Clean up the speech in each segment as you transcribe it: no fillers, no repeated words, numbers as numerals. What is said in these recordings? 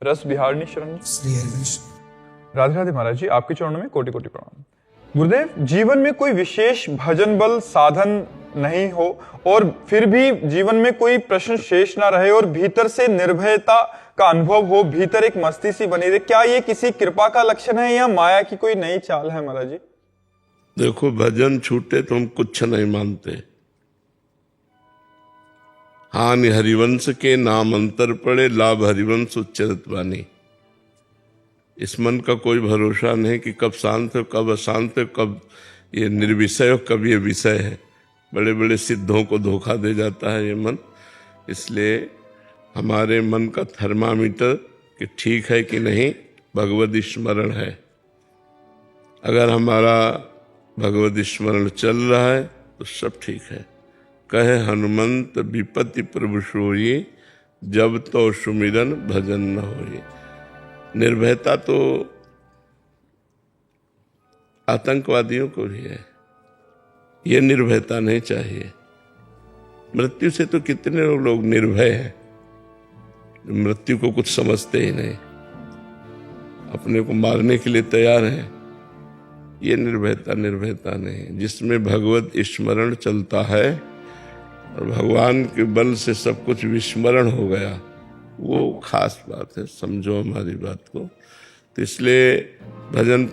रस बिहारणी शरण श्री हरिवंश। राधे राधे महाराज जी, आपके चरणों में कोटि कोटि प्रणाम। गुरुदेव, जीवन में कोई विशेष भजन बल साधन नहीं हो और फिर भी जीवन में कोई प्रश्न शेष ना रहे और भीतर से निर्भयता का अनुभव हो, भीतर एक मस्ती सी बनी रहे, क्या ये किसी कृपा का लक्षण है या माया की कोई नई चाल है महाराज जी? देखो, भजन छूटे तो हम कुछ नहीं मानते। हानि हरिवंश के नाम अंतर पड़े, लाभ हरिवंश उच्चरत वाणी। इस मन का कोई भरोसा नहीं कि कब शांत है, कब अशांत है, कब ये निर्विषय हो, कब ये विषय है। बड़े बड़े सिद्धों को धोखा दे जाता है ये मन। इसलिए हमारे मन का थर्मामीटर कि ठीक है कि नहीं, भगवद स्मरण है। अगर हमारा भगवद स्मरण चल रहा है तो सब ठीक है। कहे हनुमंत विपत्ति प्रभु सोई, जब तो सुमिरन भजन न होई। निर्भयता तो आतंकवादियों को भी है, ये निर्भयता नहीं चाहिए। मृत्यु से तो कितने लोग निर्भय हैं, मृत्यु को कुछ समझते ही नहीं, अपने को मारने के लिए तैयार हैं। ये निर्भयता नहीं। जिसमें भगवत स्मरण चलता है और भगवान के बल से सब कुछ विस्मरण हो गया, वो खास बात है। समझो हमारी बात को। तो इसलिए भजन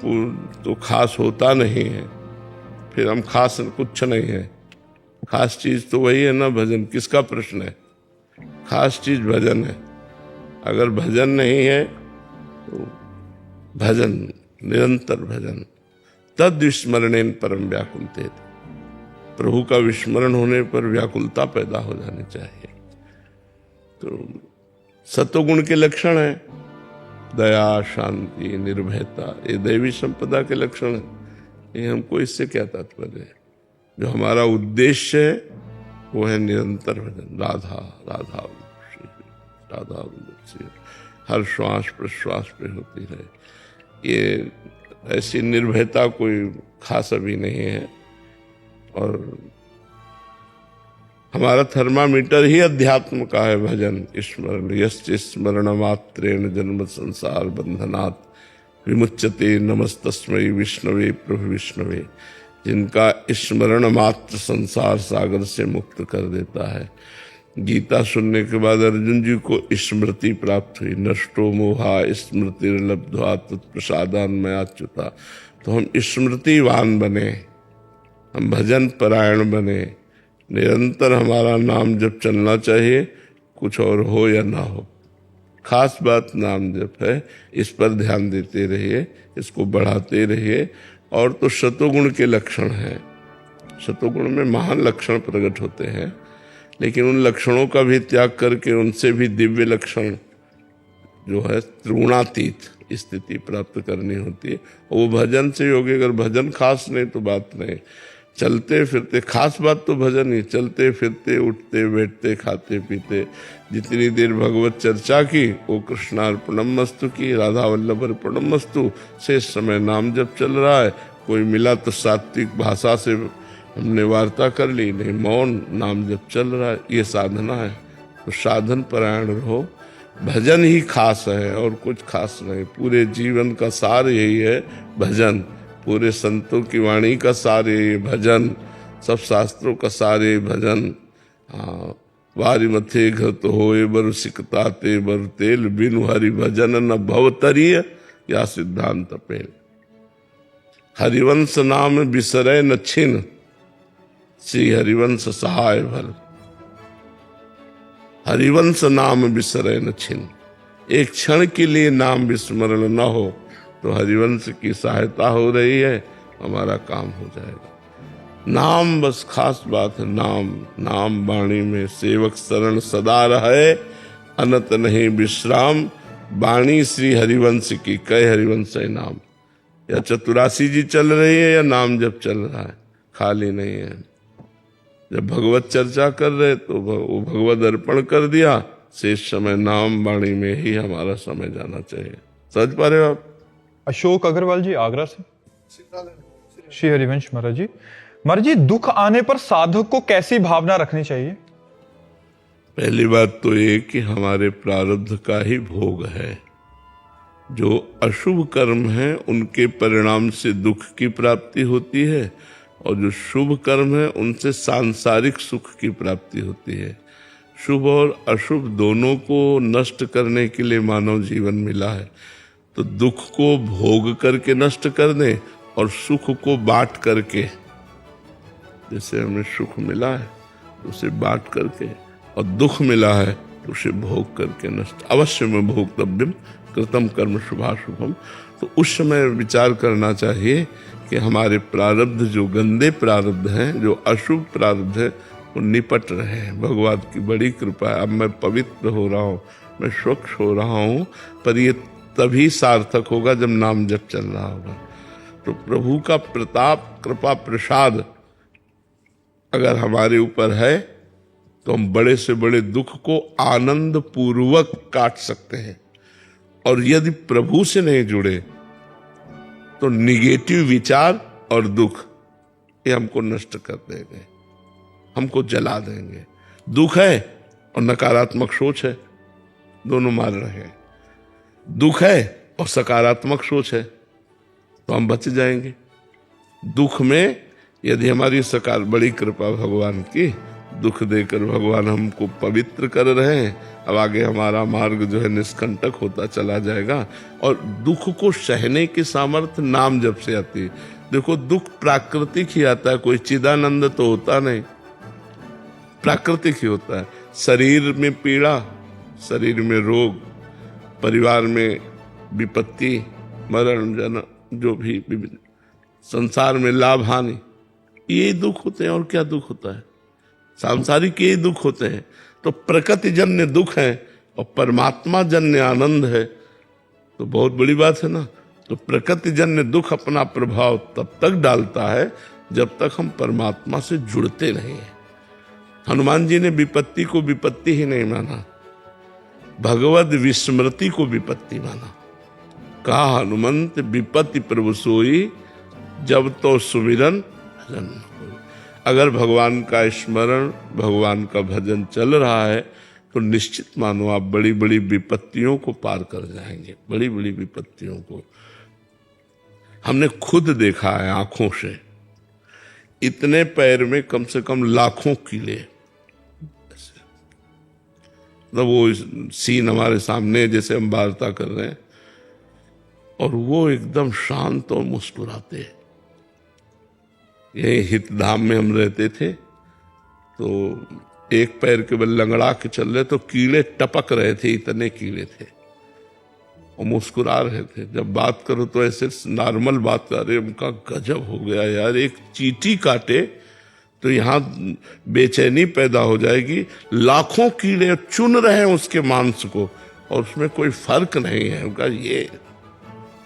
तो खास होता नहीं है, फिर हम खास कुछ नहीं है। खास चीज तो वही है ना, भजन। किसका प्रश्न है? खास चीज भजन है। अगर भजन नहीं है तो भजन, निरंतर भजन। तद विस्मरणेन परम व्याकुलते। प्रभु का विस्मरण होने पर व्याकुलता पैदा हो जानी चाहिए। तो सत्वगुण के लक्षण है दया, शांति, निर्भयता, ये दैवी संपदा के लक्षण है। ये हमको इससे क्या तात्पर्य है? जो हमारा उद्देश्य है वो है निरंतर भजन। राधा राधा राधा श्री, हर श्वास प्रश्वास पे होती रहे। ये ऐसी निर्भयता कोई खास अभी नहीं है। और हमारा थर्मामीटर ही अध्यात्म का है भजन स्मरण। यश्च स्मरण मात्रेण जन्म संसार बंधनात् विमुच्यते, नमस्तस्मै विष्णवे प्रभु विष्णवे। जिनका स्मरण मात्र संसार सागर से मुक्त कर देता है। गीता सुनने के बाद अर्जुन जी को स्मृति प्राप्त हुई। नष्टो मोहा स्मृतिर्लब्ध्वा तत्प्रसादान्मयाच्युता। तो हम स्मृतिवान बने, हम भजन परायण बने। निरंतर हमारा नाम जप चलना चाहिए, कुछ और हो या ना हो। खास बात नाम जप है, इस पर ध्यान देते रहिए, इसको बढ़ाते रहिए। और तो सतोगुण के लक्षण हैं। सतोगुण में महान लक्षण प्रकट होते हैं, लेकिन उन लक्षणों का भी त्याग करके उनसे भी दिव्य लक्षण जो है त्रिगुणातीत स्थिति प्राप्त करनी होती है। वो भजन से होगी। अगर भजन खास नहीं तो बात नहीं। चलते फिरते, खास बात तो भजन ही। चलते फिरते, उठते बैठते, खाते पीते, जितनी देर भगवत चर्चा की वो कृष्णार्पणमस्तु की, राधा वल्लभ अर्पणमस्तु। शेष समय नाम जप चल रहा है। कोई मिला तो सात्विक भाषा से हमने वार्ता कर ली, नहीं मौन नाम जप चल रहा है। ये साधना है। तो साधन परायण रहो। भजन ही खास है और कुछ खास नहीं। पूरे जीवन का सार यही है भजन। पूरे संतों की वाणी का सार यही भजन। सब शास्त्रों का सार यही भजन। वारी मथे घत होए बर सिकताते बर तेल, बिनु हरि भजन न भवतरिय, या सिद्धांत पेल। हरिवंश नाम बिसरै न छिन, श्री हरिवंश सहाय भल। हरिवंश नाम बिसरै न छिन। एक क्षण के लिए नाम विस्मरण न हो तो हरिवंश की सहायता हो रही है, हमारा काम हो जाएगा। नाम बस खास बात है। नाम नाम वाणी में सेवक शरण सदा रहे, अनत नहीं विश्राम। वाणी श्री हरिवंश की, कई हरिवंश है नाम। या चतुरासी जी चल रही है या नाम जब चल रहा है, खाली नहीं है। जब भगवत चर्चा कर रहे तो वो भगवत अर्पण कर दिया। शेष समय नाम वाणी में ही हमारा समय जाना चाहिए। समझ पा रहे हो आप? अशोक अग्रवाल जी आगरा से। श्री हरिवंश महाराज जी, महाराज जी, दुख आने पर साधक को कैसी भावना रखनी चाहिए? पहली बात तो ये कि हमारे प्रारब्ध का ही भोग है। जो अशुभ कर्म है उनके परिणाम से दुख की प्राप्ति होती है, और जो शुभ कर्म है उनसे सांसारिक सुख की प्राप्ति होती है। शुभ और अशुभ दोनों को नष्ट करने के लिए मानव जीवन मिला है, तो दुख को भोग करके नष्ट कर दें और सुख को बांट करके, जैसे हमें सुख मिला है उसे बांट करके, और दुख मिला है तो उसे भोग करके नष्ट। अवश्य में भोक्तव्यम कृतम कर्म शुभाशुभम। तो उस समय विचार करना चाहिए कि हमारे प्रारब्ध जो गंदे प्रारब्ध हैं, जो अशुभ प्रारब्ध है, वो निपट रहे हैं। भगवान की बड़ी कृपा है, अब मैं पवित्र हो रहा हूँ, मैं स्वच्छ हो रहा हूँ, पर ये तभी सार्थक होगा जब नाम जप चल रहा होगा। तो प्रभु का प्रताप, कृपा, प्रसाद अगर हमारे ऊपर है तो हम बड़े से बड़े दुख को आनंद पूर्वक काट सकते हैं। और यदि प्रभु से नहीं जुड़े तो निगेटिव विचार और दुख ये हमको नष्ट कर देंगे, हमको जला देंगे। दुख है और नकारात्मक सोच है, दोनों मार रहे हैं। दुख है और सकारात्मक सोच है तो हम बच जाएंगे। दुख में यदि हमारी बड़ी कृपा भगवान की, दुख देकर भगवान हमको पवित्र कर रहे हैं। अब आगे हमारा मार्ग जो है निष्कंटक होता चला जाएगा। और दुख को सहने की सामर्थ्य नाम जप से आती है। देखो, दुख प्राकृतिक ही आता है, कोई चिदानंद तो होता नहीं, प्राकृतिक ही होता है। शरीर में पीड़ा, शरीर में रोग, परिवार में विपत्ति, मरण, जन्म, जो भी संसार में लाभ हानि, ये दुख होते हैं। और क्या दुख होता है? सांसारिक ये दुख होते हैं। तो प्रकृति जन्य दुख है और परमात्मा जन्य आनंद है, तो बहुत बड़ी बात है ना। तो प्रकृति जन्य दुख अपना प्रभाव तब तक डालता है जब तक हम परमात्मा से जुड़ते नहीं हैं। हनुमान जी ने विपत्ति को विपत्ति ही नहीं माना, भगवद विस्मृति को विपत्ति माना। कहा हनुमंत विपत्ति प्रभु सोई, जब तो सुमिरन भजन होई। अगर भगवान का स्मरण, भगवान का भजन चल रहा है तो निश्चित मानो आप बड़ी बड़ी विपत्तियों को पार कर जाएंगे, बड़ी बड़ी विपत्तियों को। हमने खुद देखा है आंखों से, इतने पैर में कम से कम लाखों कीड़े। मतलब वो सीन हमारे सामने जैसे हम वार्ता कर रहे हैं और वो एकदम शांत और मुस्कुराते हैं। यही हितधाम में हम रहते थे तो एक पैर के बल लंगड़ा के चल रहे तो कीड़े टपक रहे थे, इतने कीड़े थे और मुस्कुरा रहे थे। जब बात करो तो ऐसे नॉर्मल बात कर रहे, उनका गजब हो गया यार। एक चींटी काटे तो यहाँ बेचैनी पैदा हो जाएगी, लाखों कीड़े चुन रहे हैं उसके मांस को और उसमें कोई फर्क नहीं है। उनका ये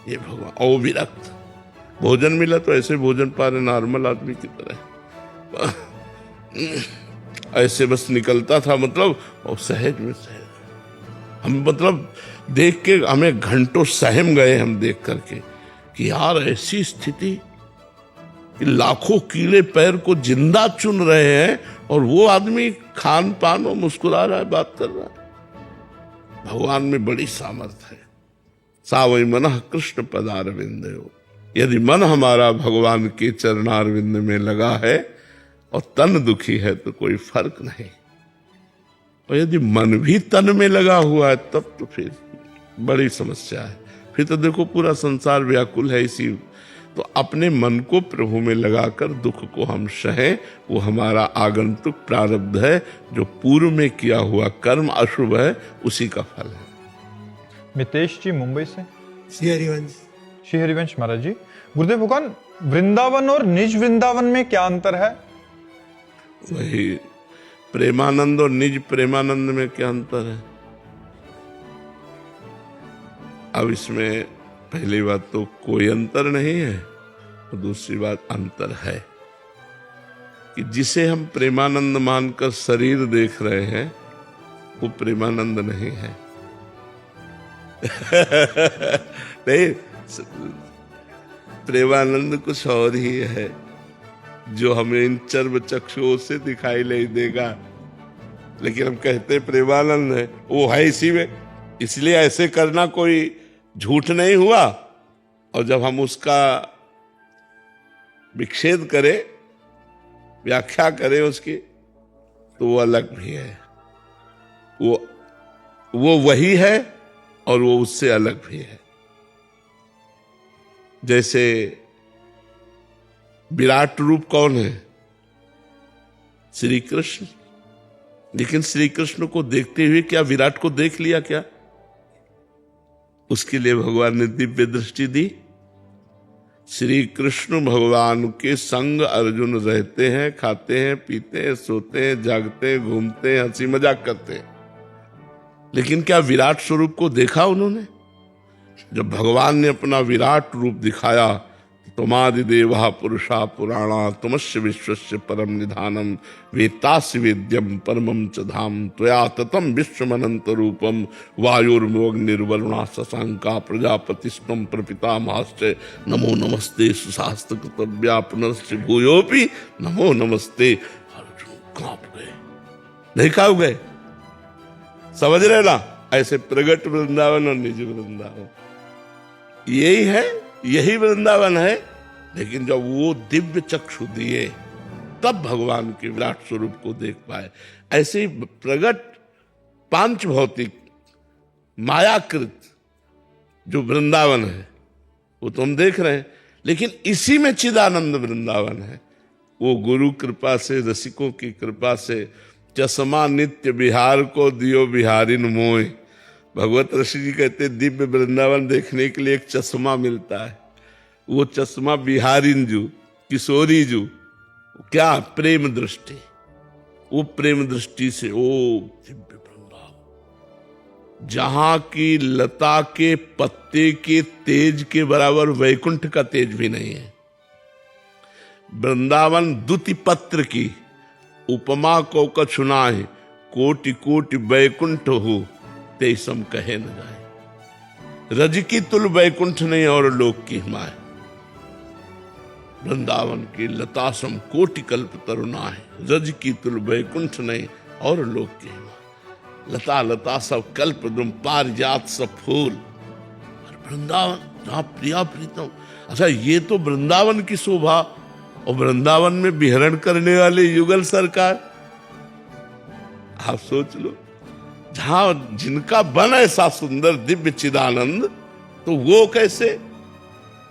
भगवान। और विरक्त भोजन मिला तो ऐसे भोजन पा रहे नॉर्मल आदमी की तरह, ऐसे बस निकलता था, मतलब और सहज में सहज। हम मतलब देख के हमें घंटों सहम गए हम देख करके कि यार ऐसी स्थिति कि लाखों कीड़े पैर को जिंदा चुन रहे हैं और वो आदमी खान पान और मुस्कुरा रहा है, बात कर रहा है। भगवान में बड़ी सामर्थ्य है। सावई मनः कृष्ण पदारविंदयो। यदि मन हमारा भगवान के चरणारविंद में लगा है और तन दुखी है तो कोई फर्क नहीं, और यदि मन भी तन में लगा हुआ है तब तो फिर बड़ी समस्या है। फिर तो देखो पूरा संसार व्याकुल है इसी। तो अपने मन को प्रभु में लगाकर दुख को हम सहें, वो हमारा आगंतुक प्रारब्ध है, जो पूर्व में किया हुआ कर्म अशुभ है उसी का फल है। मितेश जी मुंबई से। श्री हरिवंश। श्री हरिवंश महाराज जी, गुरुदेव भगवान, वृंदावन और निज वृंदावन में क्या अंतर है? वही प्रेमानंद और निज प्रेमानंद में क्या अंतर है? अब इसमें पहली बात तो कोई अंतर नहीं है, और दूसरी बात अंतर है कि जिसे हम प्रेमानंद मानकर शरीर देख रहे हैं वो प्रेमानंद नहीं है। नहीं, प्रेमानंद कुछ और ही है जो हमें इन चर्म चक्षुओं से दिखाई नहीं देगा, लेकिन हम कहते प्रेमानंद है, वो है इसी में। इसलिए ऐसे करना कोई झूठ नहीं हुआ, और जब हम उसका विच्छेद करें, व्याख्या करें उसकी, तो वो अलग भी है। वो वही है और वो उससे अलग भी है। जैसे विराट रूप कौन है? श्री कृष्ण। लेकिन श्री कृष्ण को देखते हुए क्या विराट को देख लिया क्या? उसके लिए भगवान ने दिव्य दृष्टि दी। श्री कृष्ण भगवान के संग अर्जुन रहते हैं, खाते हैं, पीते हैं, सोते हैं, जागते हैं, घूमते हैं, हंसी मजाक करते हैं। लेकिन क्या विराट स्वरूप को देखा उन्होंने? जब भगवान ने अपना विराट रूप दिखाया, तुमादिदेवा पुरुषा पुराणा तुमस्य विश्वस्य परम निधानम वेत्तासि वेद्यम परमं च धाम त्वया ततम विश्वमनंत रूपम वायुर्मोग्निर्वरुणा शशांका प्रजापतिस्त्वं प्रपितामहश्च नमो नमस्ते सुशास्त्र कृतव्या पुनश्च भूयोपि नमो नमस्ते। अर्जुन कांप गए, नहीं कांप गए? समझ रहे ना? ऐसे प्रगट वृंदावन और निज वृंदावन यही है, यही वृंदावन है। लेकिन जब वो दिव्य चक्षु दिए तब भगवान के विराट स्वरूप को देख पाए। ऐसे ही प्रगट पांच भौतिक मायाकृत जो वृंदावन है वो तो हम देख रहे हैं, लेकिन इसी में चिदानंद वृंदावन है। वो गुरु कृपा से, रसिकों की कृपा से, चश्मा नित्य बिहार को दियो बिहारिन मोय। भगवत ऋषि जी कहते दिव्य वृंदावन देखने के लिए एक चश्मा मिलता है। वो चश्मा बिहारिन जू, किशोरी जू, क्या प्रेम दृष्टि। वो प्रेम दृष्टि से ओ दिव्य वृंदावन, जहां की लता के पत्ते के तेज के बराबर वैकुंठ का तेज भी नहीं है। वृंदावन दुति पत्र की उपमा को कछुनाए, कोटि कोटि वैकुंठ हो तेसम कहे न जाए। रज की तुल वैकुंठ नहीं और लोक की हिमाय। वृंदावन की लता सम कोटि कल्प तरुणा है, रज की तुल वैकुंठ नहीं और लोक की हिमाय। लता लता सब कल्प द्रुम पारिजात सब फूल, और वृंदावन जहां प्रिया प्रीतम। अच्छा, ये तो वृंदावन की शोभा, और वृंदावन में विहरण करने वाले युगल सरकार, आप सोच लो, जहां जिनका बन ऐसा सुंदर दिव्य चिदानंद, तो वो कैसे,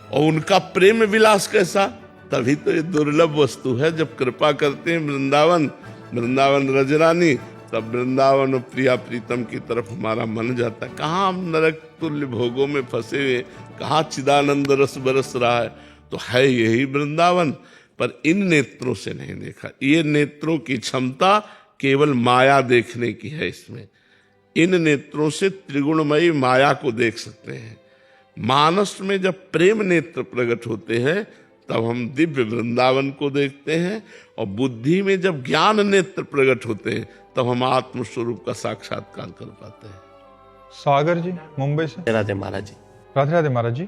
और उनका प्रेम विलास कैसा। तभी तो ये दुर्लभ वस्तु है। जब कृपा करते हैं वृंदावन, वृंदावन रजरानी, तब वृंदावन और प्रिया प्रीतम की तरफ हमारा मन जाता है। कहाँ हम नरक तुल्य भोगों में फंसे हुए, कहाँ चिदानंद रस बरस रहा है। तो है यही वृंदावन, पर इन नेत्रों से नहीं देखा। ये नेत्रों की क्षमता केवल माया देखने की है। इसमें इन नेत्रों से त्रिगुणमयी माया को देख सकते हैं। मानस में जब प्रेम नेत्र प्रकट होते हैं तब हम दिव्य वृंदावन को देखते हैं, और बुद्धि में जब ज्ञान नेत्र प्रकट होते हैं तब हम आत्मस्वरूप का साक्षात्कार कर पाते हैं। सागर जी मुंबई से। राधे महाराज जी। राधे राधे महाराज जी।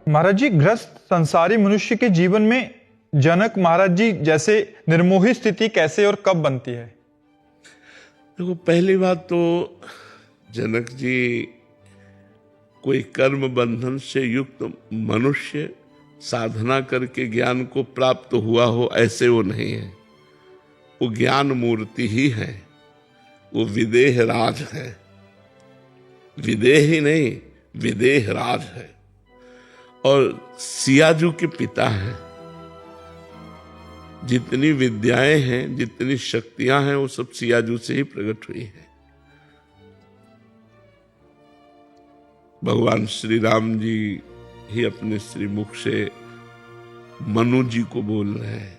महाराज जी, ग्रस्त संसारी मनुष्य के जीवन में जनक महाराज जी जैसे निर्मोही स्थिति कैसे और कब बनती है? देखो, पहली बात तो जनक जी कोई कर्म बंधन से युक्त मनुष्य साधना करके ज्ञान को प्राप्त हुआ हो, ऐसे वो नहीं है। वो ज्ञान मूर्ति ही है। वो विदेह राज है। विदेह ही नहीं, विदेह राज है। और सियाजू के पिता हैं। जितनी विद्याएं हैं, जितनी शक्तियां हैं, वो सब सियाजू से ही प्रकट हुई हैं। भगवान श्री राम जी ही अपने श्रीमुख से मनु जी को बोल रहे हैं,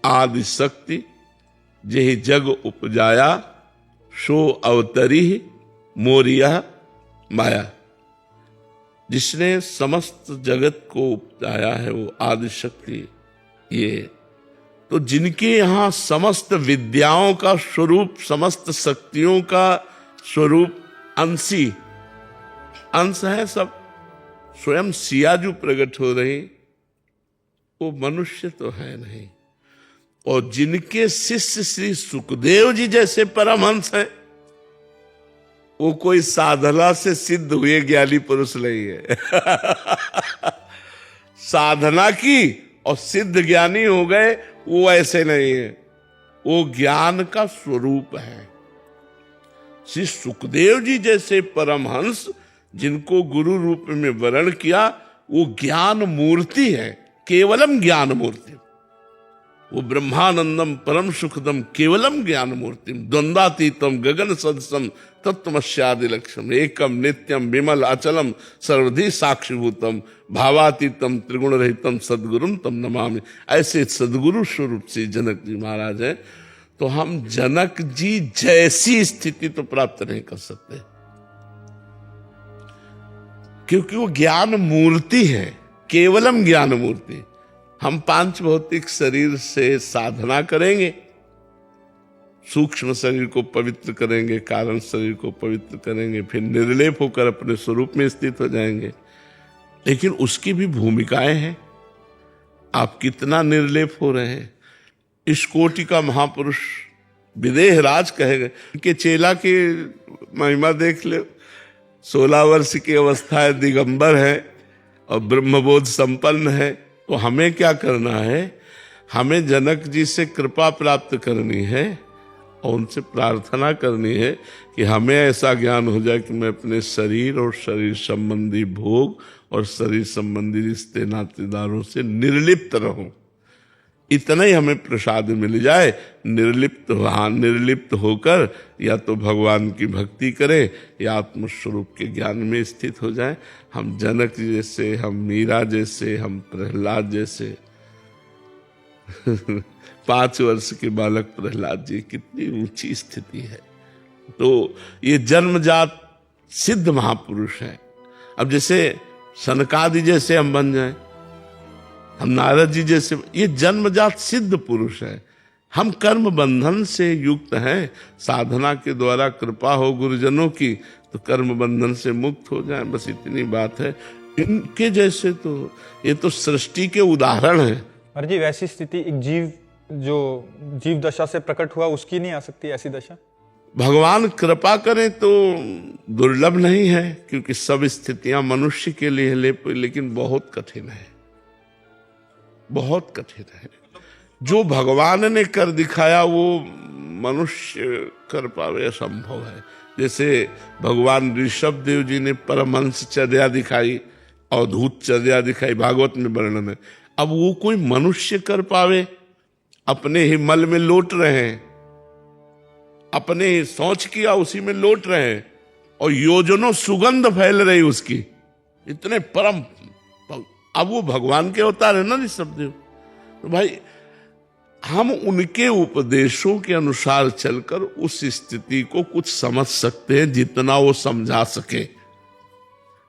आदि शक्ति जेहि जग उपजाया, सो अवतरी मोरिया माया। जिसने समस्त जगत को उपजाया है वो आदि शक्ति। ये तो जिनके यहाँ समस्त विद्याओं का स्वरूप, समस्त शक्तियों का स्वरूप अंशी अंश है, सब स्वयं सियाजू प्रकट हो रही, वो मनुष्य तो है नहीं। और जिनके शिष्य श्री सुखदेव जी जैसे परमहंस हैं, वो कोई साधना से सिद्ध हुए ज्ञानी पुरुष नहीं है। साधना की और सिद्ध ज्ञानी हो गए, वो ऐसे नहीं है, वो ज्ञान का स्वरूप है। श्री सुखदेव जी जैसे परमहंस जिनको गुरु रूप में वर्ण किया, वो ज्ञान मूर्ति है, केवलम ज्ञान मूर्ति। वो ब्रह्मानंदम परम सुखदम केवलम ज्ञान मूर्ति, द्वंद्वातीतम गगन सदसम तत्वमस्यादि लक्ष्यम, एकम नित्यम विमल अचलम सर्वधि साक्षिभूतम भावातीतम त्रिगुण रहितम सदगुरुम तम नमामि। ऐसे सदगुरु स्वरूप से जनक जी महाराज हैं। तो हम जनक जी जैसी स्थिति तो प्राप्त नहीं कर सकते, क्योंकि वो ज्ञान मूर्ति है, केवलम ज्ञान मूर्ति। हम पांच भौतिक शरीर से साधना करेंगे, सूक्ष्म शरीर को पवित्र करेंगे, कारण शरीर को पवित्र करेंगे, फिर निर्लेप होकर अपने स्वरूप में स्थित हो जाएंगे। लेकिन उसकी भी भूमिकाएं हैं। आप कितना निर्लेप हो रहे हैं। इस कोटि का महापुरुष विदेह राज कहे गए, उनके चेला की महिमा देख ले। 16 वर्ष की अवस्था है, दिगंबर है और ब्रह्मबोध संपन्न है। तो हमें क्या करना है? हमें जनक जी से कृपा प्राप्त करनी है और उनसे प्रार्थना करनी है कि हमें ऐसा ज्ञान हो जाए कि मैं अपने शरीर और शरीर संबंधी भोग और शरीर संबंधी रिश्ते नातेदारों से निर्लिप्त रहूं। इतना ही हमें प्रसाद मिल जाए। निर्लिप्त होकर या तो भगवान की भक्ति करें या आत्मस्वरूप के ज्ञान में स्थित हो जाए। हम जनक जैसे, हम मीरा जैसे, हम प्रहलाद जैसे 5 वर्ष के बालक प्रहलाद जी, कितनी ऊंची स्थिति है। तो ये जन्मजात सिद्ध महापुरुष हैं। अब जैसे सनकादि जैसे हम बन जाएं, हम नारद जी जैसे, ये जन्मजात सिद्ध पुरुष है। हम कर्म बंधन से युक्त हैं। साधना के द्वारा कृपा हो गुरुजनों की तो कर्म बंधन से मुक्त हो जाए, बस इतनी बात है। इनके जैसे तो ये तो सृष्टि के उदाहरण हैं। महाराज जी, वैसी स्थिति एक जीव जो जीव दशा से प्रकट हुआ उसकी नहीं आ सकती ऐसी दशा? भगवान कृपा करें तो दुर्लभ नहीं है, क्योंकि सब स्थितियां मनुष्य के लिए लेकिन बहुत कठिन है, बहुत कठिन है। जो भगवान ने कर दिखाया वो मनुष्य कर पावे असंभव है। जैसे भगवान ऋषभ देव जी ने परमहंसचर्या दिखाई, अवधूतचर्या दिखाई, भागवत में वर्णन है। अब वो कोई मनुष्य कर पावे? अपने ही मल में लौट रहे हैं, अपने ही सोच किया उसी में लौट रहे हैं और योजनों सुगंध फैल रही उसकी, इतने परम। अब वो भगवान के अवतार है ना ऋषभ देव। तो भाई हम उनके उपदेशों के अनुसार चलकर उस स्थिति को कुछ समझ सकते हैं जितना वो समझा सके।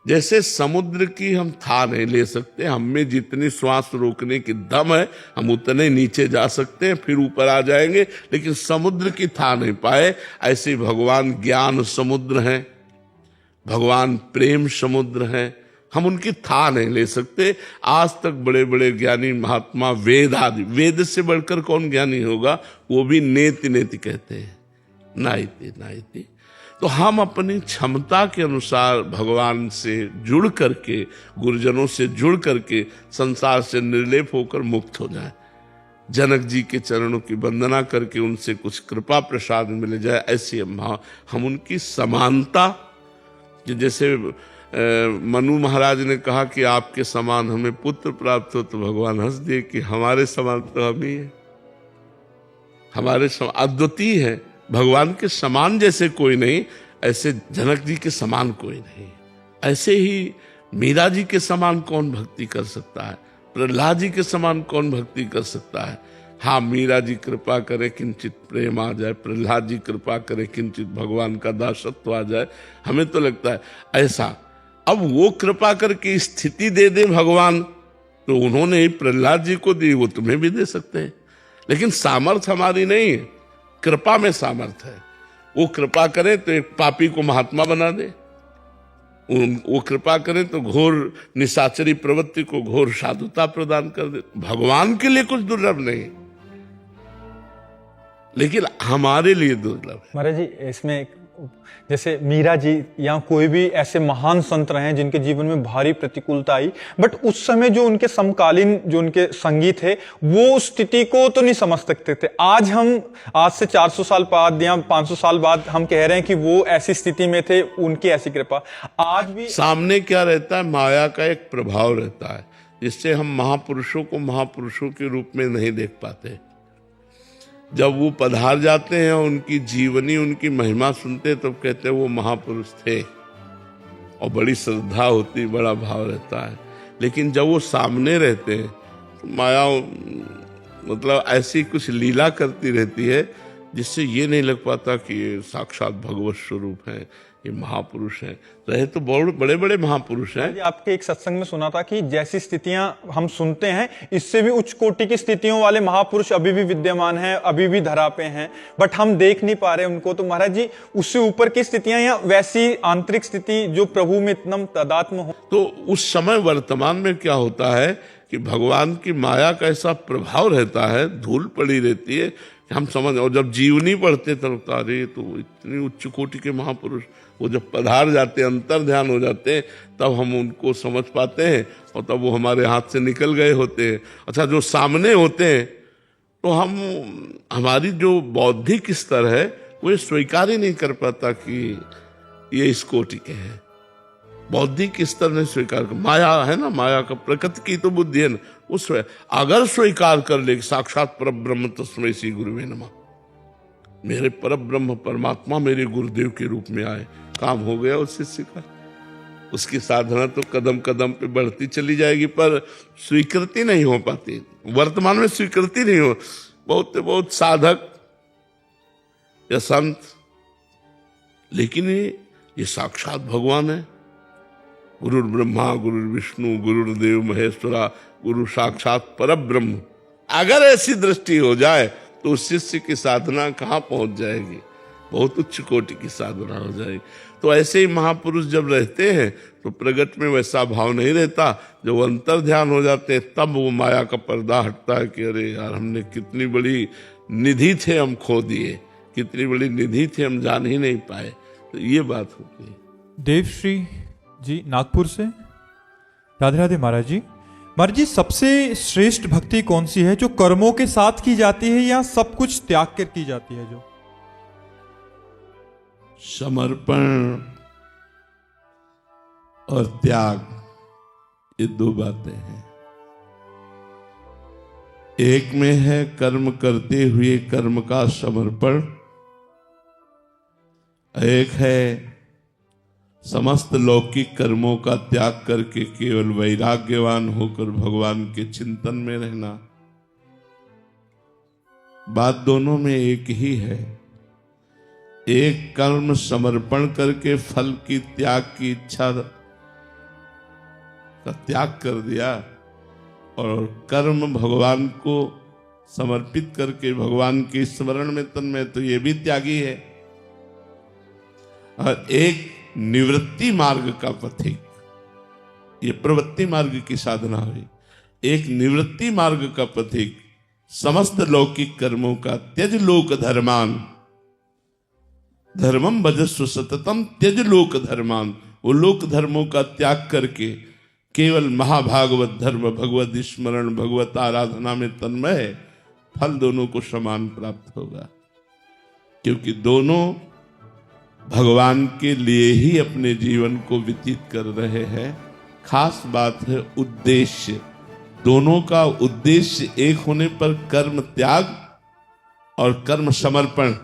जैसे समुद्र की हम था नहीं ले सकते, हम में जितनी श्वास रोकने की दम है हम उतने नीचे जा सकते हैं, फिर ऊपर आ जाएंगे, लेकिन समुद्र की था नहीं पाए। ऐसे भगवान ज्ञान समुद्र हैं, भगवान प्रेम समुद्र हैं, हम उनकी था नहीं ले सकते। आज तक बड़े बड़े ज्ञानी महात्मा वेद आदि, वेद से बढ़कर कौन ज्ञानी होगा, वो भी नेति नेति कहते हैं, नाइति नाइति। तो हम अपनी क्षमता के अनुसार भगवान से जुड़ करके, गुरुजनों से जुड़ करके संसार से निर्लेप होकर मुक्त हो जाए। जनक जी के चरणों की वंदना करके उनसे कुछ कृपा प्रसाद मिल जाए। ऐसे हम उनकी समानता, जैसे मनु महाराज ने कहा कि आपके समान हमें पुत्र प्राप्त हो, तो भगवान हंस दिए कि हमारे समान तो हम ही है, हमारे समान अद्वितीय है, भगवान के समान जैसे कोई नहीं, ऐसे जनक जी के समान कोई नहीं। ऐसे ही मीरा जी के समान कौन भक्ति कर सकता है, प्रहलाद जी के समान कौन भक्ति कर सकता है। हाँ, मीरा जी कृपा करे किंचित प्रेम आ जाए, प्रहलाद जी कृपा करे किंचित भगवान का दासत्व आ जाए, हमें तो लगता है ऐसा। अब वो कृपा करके स्थिति दे दे भगवान, तो उन्होंने ही प्रहलाद जी को दी, वो तुम्हें भी दे सकते हैं। लेकिन सामर्थ हमारी नहीं है, कृपा में सामर्थ है। वो कृपा करे तो एक पापी को महात्मा बना दे, वो कृपा करे तो घोर निशाचरी प्रवृत्ति को घोर साधुता प्रदान कर दे। भगवान के लिए कुछ दुर्लभ नहीं, लेकिन हमारे लिए दुर्लभ है। महाराज जी, इसमें एक जैसे मीरा जी या कोई भी ऐसे महान संत रहे हैं जिनके जीवन में भारी प्रतिकूलता आई, बट उस समय जो उनके समकालीन जो उनके संगी थे वो उस स्थिति को तो नहीं समझ सकते थे। आज से 400 साल बाद या 500 साल बाद हम कह रहे हैं कि वो ऐसी स्थिति में थे, उनकी ऐसी कृपा आज भी। सामने क्या रहता है, माया का एक प्रभाव रहता है जिससे हम महापुरुषों को महापुरुषों के रूप में नहीं देख पाते। जब वो पधार जाते हैं, उनकी जीवनी, उनकी महिमा सुनते तब कहते हैं वो महापुरुष थे, और बड़ी श्रद्धा होती, बड़ा भाव रहता है। लेकिन जब वो सामने रहते हैं तो माया मतलब ऐसी कुछ लीला करती रहती है जिससे ये नहीं लग पाता कि ये साक्षात भगवत स्वरूप हैं, ये महापुरुष हैं। रहे तो बड़े बड़े महापुरुष हैं। आपके एक सत्संग में सुना था कि जैसी स्थितियां हम सुनते हैं इससे भी उच्च कोटि की स्थितियों वाले महापुरुष अभी भी विद्यमान हैं, अभी भी धरा पे हैं, बट हम देख नहीं पा रहे उनको। तो महाराज जी, उससे ऊपर की स्थितियां या वैसी आंतरिक स्थिति जो प्रभु में इतना तादात्म्य हो, तो उस समय वर्तमान में क्या होता है कि भगवान की माया का ऐसा प्रभाव रहता है, धूल पड़ी रहती है कि हम समझ, और जब जीवनी पढ़ते तब लगता अरे तो इतनी उच्च कोटि के महापुरुष, वो जब पधार जाते, अंतर ध्यान हो जाते हैं, तब हम उनको समझ पाते हैं और तब वो हमारे हाथ से निकल गए होते हैं। अच्छा, जो सामने होते हैं तो हमारी जो बौद्धिक स्तर है वो ये स्वीकार ही नहीं कर पाता कि ये इस कोटि के हैं। बौद्धिक स्तर ने स्वीकार कर, माया है ना, माया का प्रकृति की तो बुद्धि है ना, उस अगर स्वीकार कर ले साक्षात परब्रह्म तस्मै श्री गुरुवे नमः, मेरे परब्रह्म परमात्मा मेरे गुरुदेव के रूप में आए, काम हो गया उस शिष्य का। उसकी साधना तो कदम कदम पे बढ़ती चली जाएगी, पर स्वीकृति नहीं हो पाती। वर्तमान में स्वीकृति नहीं हो, बहुत साधक या संत, लेकिन ये साक्षात भगवान है। गुरु ब्रह्मा गुरु विष्णु गुरुदेव महेश्वरा, गुरु साक्षात परब्रह्म। अगर ऐसी दृष्टि हो जाए तो उस शिष्य की साधना कहाँ पहुंच जाएगी, बहुत उच्च कोटि की साधना हो जाएगी। तो ऐसे ही महापुरुष जब रहते हैं तो प्रगट में वैसा भाव नहीं रहता। जब अंतर ध्यान हो जाते हैं तब वो माया का पर्दा हटता है कि अरे यार, हमने कितनी बड़ी निधि थे हम खो दिए, कितनी बड़ी निधि थे हम जान ही नहीं पाए। तो ये बात होती है। देवश्री जी नागपुर से, राधे राधे महाराज जी। महाराज जी, सबसे श्रेष्ठ भक्ति कौन सी है, जो कर्मों के साथ की जाती है या सब कुछ त्याग कर की जाती है? जो समर्पण और त्याग, ये दो बातें हैं। एक में है कर्म करते हुए कर्म का समर्पण, एक है समस्त लौकिक कर्मों का त्याग करके केवल वैराग्यवान होकर भगवान के चिंतन में रहना। बात दोनों में एक ही है। एक कर्म समर्पण करके फल की त्याग की इच्छा का त्याग कर दिया, और कर्म भगवान को समर्पित करके भगवान के स्मरण में तन्मय, तो ये भी त्यागी है। और एक निवृत्ति मार्ग का पथिक, ये प्रवृत्ति मार्ग की साधना हुई। एक निवृत्ति मार्ग का पथिक समस्त लौकिक कर्मों का त्यज लोक धर्मान, धर्मम भजस्व सततम त्यज लोक धर्मान, वो लोक धर्मों का त्याग करके केवल महाभागवत धर्म, भगवत स्मरण, भगवत आराधना में तन्मय है, फल दोनों को समान प्राप्त होगा, क्योंकि दोनों भगवान के लिए ही अपने जीवन को व्यतीत कर रहे हैं। खास बात है उद्देश्य, दोनों का उद्देश्य एक होने पर कर्म त्याग और कर्म समर्पण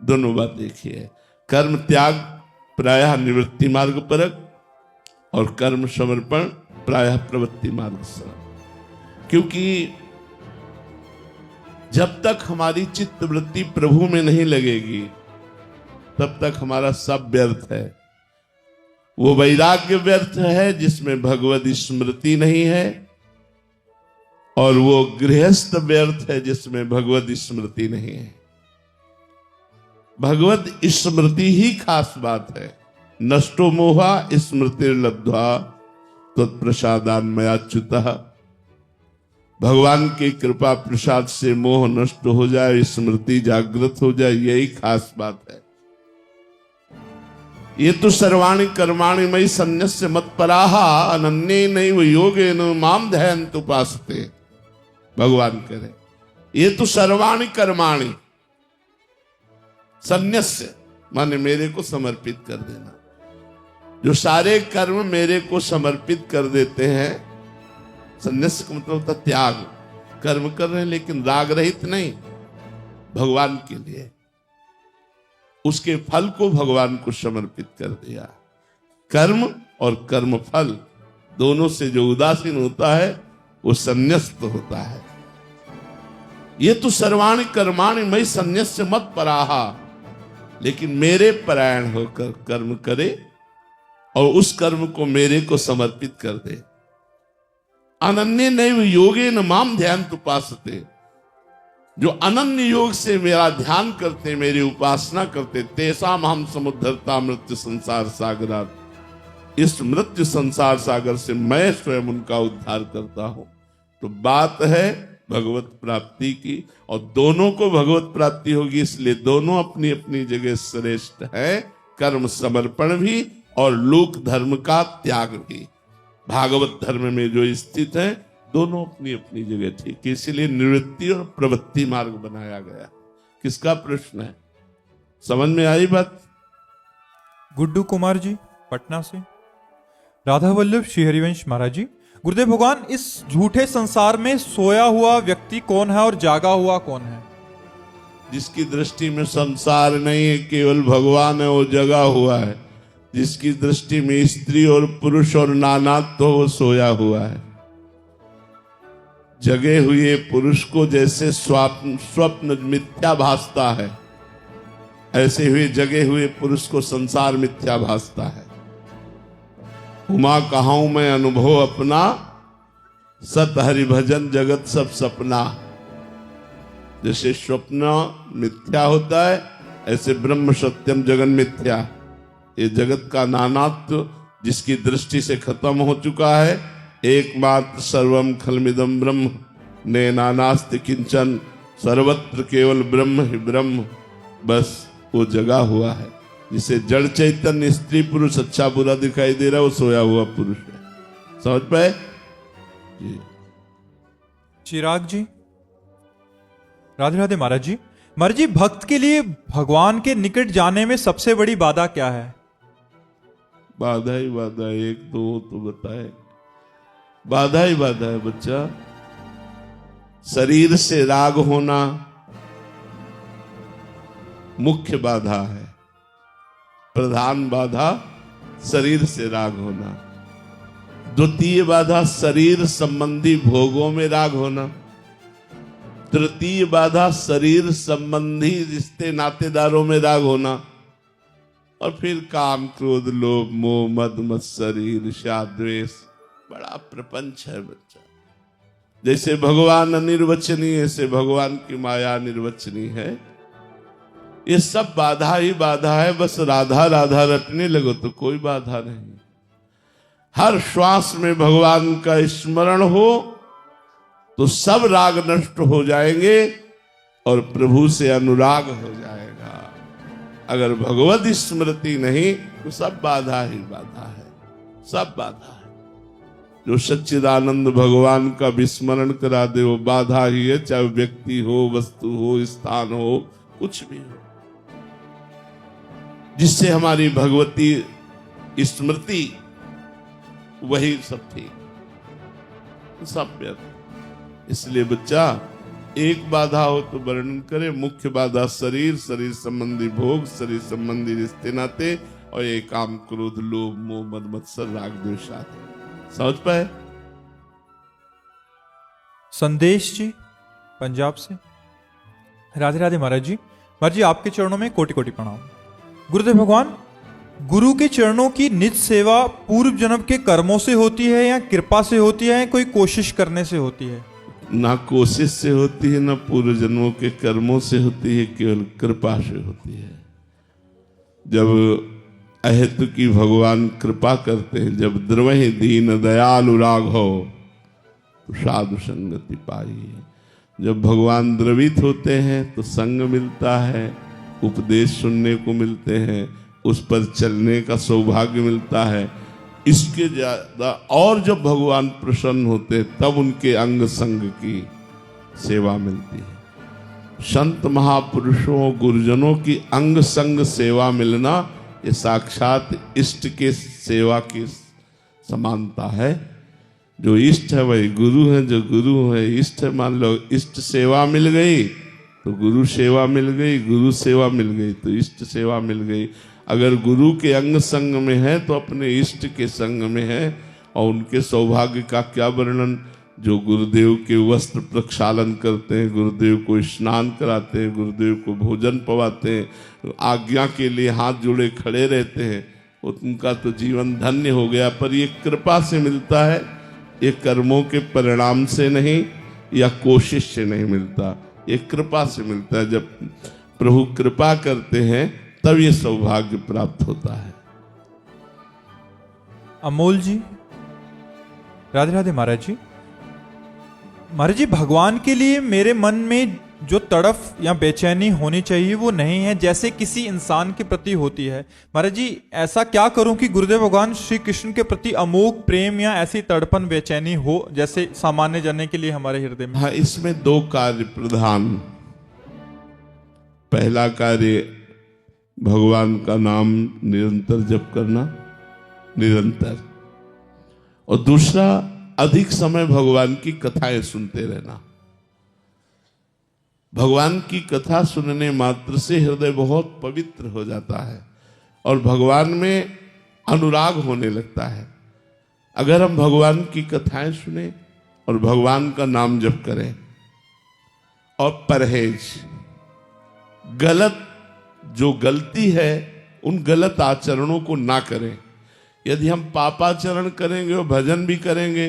दोनों बात एक ही है। कर्म त्याग प्रायः निवृत्ति मार्ग परक और कर्म समर्पण प्रायः प्रवृत्ति मार्ग से, क्योंकि जब तक हमारी चित्त वृत्ति प्रभु में नहीं लगेगी तब तक हमारा सब व्यर्थ है। वो वैराग्य व्यर्थ है जिसमें भगवत स्मृति नहीं है, और वो गृहस्थ व्यर्थ है जिसमें भगवत स्मृति नहीं है। भगवत स्मृति ही खास बात है। नष्टो मोहा स्मृतिर्लब्ध्वा तत्प्रसादान मयाच्युतः। भगवान की कृपा प्रसाद से मोह नष्ट हो जाए, स्मृति जागृत हो जाए, यही खास बात है। ये तो सर्वाणि कर्माणि मयि सन्न्यस्य मत्पराः अनन्येनैव योगेन माम ध्यायन्त उपासते। भगवान करे ये तो सर्वाणि कर्माणि, सन्न्यस्य माने मेरे को समर्पित कर देना। जो सारे कर्म मेरे को समर्पित कर देते हैं, सन्न्यास का मतलब होता त्याग। कर्म कर रहे हैं लेकिन राग रहित नहीं, भगवान के लिए, उसके फल को भगवान को समर्पित कर दिया। कर्म और कर्म फल दोनों से जो उदासीन होता है वो संन्यस्त होता है। ये तो सर्वाणि कर्माणि मयि सन्न्यस्य मत्पराः, लेकिन मेरे परायण होकर कर्म करे और उस कर्म को मेरे को समर्पित कर दे। अनन्येनैव योगेन माम ध्यायन्त उपासते, जो अनन्य योग से मेरा ध्यान करते, मेरी उपासना करते, तेषाम् अहं समुद्धरता मृत्यु संसार सागरात्, इस मृत्यु संसार सागर से मैं स्वयं उनका उद्धार करता हूं। तो बात है भगवत प्राप्ति की, और दोनों को भगवत प्राप्ति होगी, इसलिए दोनों अपनी अपनी जगह श्रेष्ठ है। कर्म समर्पण भी और लोक धर्म का त्याग भी, भागवत धर्म में जो स्थित है, दोनों अपनी अपनी जगह ठीक है। इसलिए निवृत्ति और प्रवृत्ति मार्ग बनाया गया। किसका प्रश्न है? समझ में आई बात? गुड्डू कुमार जी पटना से। राधा वल्लभ श्री हरिवंश महाराज जी, गुरुदेव भगवान, इस झूठे संसार में सोया हुआ व्यक्ति कौन है और जागा हुआ कौन है? जिसकी दृष्टि में संसार नहीं है, केवल भगवान है, वो जगा हुआ है। जिसकी दृष्टि में स्त्री और पुरुष और नानात्व, तो वो सोया हुआ है। जगे हुए पुरुष को जैसे स्वप्न मिथ्या भासता है, ऐसे हुए जगे हुए पुरुष को संसार मिथ्या भासता है। उमा कहाऊं मैं अनुभव अपना, सत हरि भजन जगत सब सपना। जैसे स्वप्न मिथ्या होता है, ऐसे ब्रह्म सत्यम जगन मिथ्या। ये जगत का नानात्व जिसकी दृष्टि से खत्म हो चुका है, एकमात्र सर्वम खलमिदम ब्रह्म ने नानास्ति किंचन, सर्वत्र केवल ब्रह्म ही ब्रह्म, बस वो जगा हुआ है। जिसे जड़ चैतन्य स्त्री पुरुष अच्छा बुरा दिखाई दे रहा है, वो सोया हुआ पुरुष है। समझ पाए जी? चिराग जी, राधे राधे महाराज जी। महाराज जी, भक्त के लिए भगवान के निकट जाने में सबसे बड़ी बाधा क्या है? बाधा ही बाधा है, एक दो तो बताए। बाधा ही बाधा है बच्चा। शरीर से राग होना मुख्य बाधा है। प्रधान बाधा शरीर से राग होना, द्वितीय बाधा शरीर संबंधी भोगों में राग होना, तृतीय बाधा शरीर संबंधी रिश्ते नातेदारों में राग होना, और फिर काम क्रोध लोभ मोह मद मत्सर ईर्ष्या द्वेष। बड़ा प्रपंच है बच्चा। जैसे भगवान अनिर्वचनीय, ऐसे भगवान की माया निर्वचनीय है। ये सब बाधा ही बाधा है। बस राधा राधा रटने लगो तो कोई बाधा नहीं। हर श्वास में भगवान का स्मरण हो तो सब राग नष्ट हो जाएंगे और प्रभु से अनुराग हो जाएगा। अगर भगवत स्मृति नहीं तो सब बाधा ही बाधा है, सब बाधा है। जो सच्चिदानंद भगवान का विस्मरण करा दे वो बाधा ही है, चाहे व्यक्ति हो, वस्तु हो, स्थान हो, कुछ भी हो। जिससे हमारी भगवती स्मृति, वही सब थी, सब व्यर्थ। इसलिए बच्चा एक बाधा हो तो वर्णन करे। मुख्य बाधा शरीर, शरीर संबंधी भोग, शरीर संबंधी रिश्ते नाते, और ये काम क्रोध लोभ मोह मद मत्सर राग द्वेष आदि। समझ पाए? संदेश जी पंजाब से। राधे राधे महाराज जी। महाराज जी, आपके चरणों में कोटि कोटि प्रणाम। गुरुदेव भगवान, गुरु के चरणों की निज सेवा पूर्व जन्म के कर्मों से होती है या कृपा से होती है, कोई कोशिश करने से होती है? ना कोशिश से होती है, ना पूर्व जन्मों के कर्मों से होती है, केवल कृपा से होती है। जब अहेतु की भगवान कृपा करते हैं, जब द्रवहि दीन दयालु राघव तो साधु संगति पाई। जब भगवान द्रवित होते हैं तो संग मिलता है, उपदेश सुनने को मिलते हैं, उस पर चलने का सौभाग्य मिलता है। इसके ज्यादा और जब भगवान प्रसन्न होते तब उनके अंग संग की सेवा मिलती है। संत महापुरुषों गुरुजनों की अंग संग सेवा मिलना ये साक्षात इष्ट के सेवा की समानता है। जो इष्ट है वही गुरु है, जो गुरु है इष्ट है। मान लो इष्ट सेवा मिल गई तो गुरु सेवा मिल गई, गुरु सेवा मिल गई तो इष्ट सेवा मिल गई। अगर गुरु के अंग संग में है तो अपने इष्ट के संग में है। और उनके सौभाग्य का क्या वर्णन, जो गुरुदेव के वस्त्र प्रक्षालन करते हैं, गुरुदेव को स्नान कराते हैं, गुरुदेव को भोजन पवाते हैं, आज्ञा के लिए हाथ जोड़े खड़े रहते हैं, उनका तो जीवन धन्य हो गया। पर ये कृपा से मिलता है, ये कर्मों के परिणाम से नहीं या कोशिश से नहीं मिलता, ये कृपा से मिलता है। जब प्रभु कृपा करते हैं तब ये सौभाग्य प्राप्त होता है। अमोल जी, राधे राधे महाराज जी। महाराज जी, भगवान के लिए मेरे मन में जो तड़फ या बेचैनी होनी चाहिए वो नहीं है, जैसे किसी इंसान के प्रति होती है। महाराज जी, ऐसा क्या करूं कि गुरुदेव भगवान श्री कृष्ण के प्रति अमोघ प्रेम या ऐसी तड़पन बेचैनी हो जैसे सामान्य जन के लिए हमारे हृदय में? हाँ, इसमें दो कार्य प्रधान। पहला कार्य भगवान का नाम निरंतर जप करना, निरंतर। और दूसरा अधिक समय भगवान की कथाएं सुनते रहना। भगवान की कथा सुनने मात्र से हृदय बहुत पवित्र हो जाता है और भगवान में अनुराग होने लगता है। अगर हम भगवान की कथाएं सुने और भगवान का नाम जप करें और परहेज, गलत जो गलती है उन गलत आचरणों को ना करें। यदि हम पापाचरण करेंगे और भजन भी करेंगे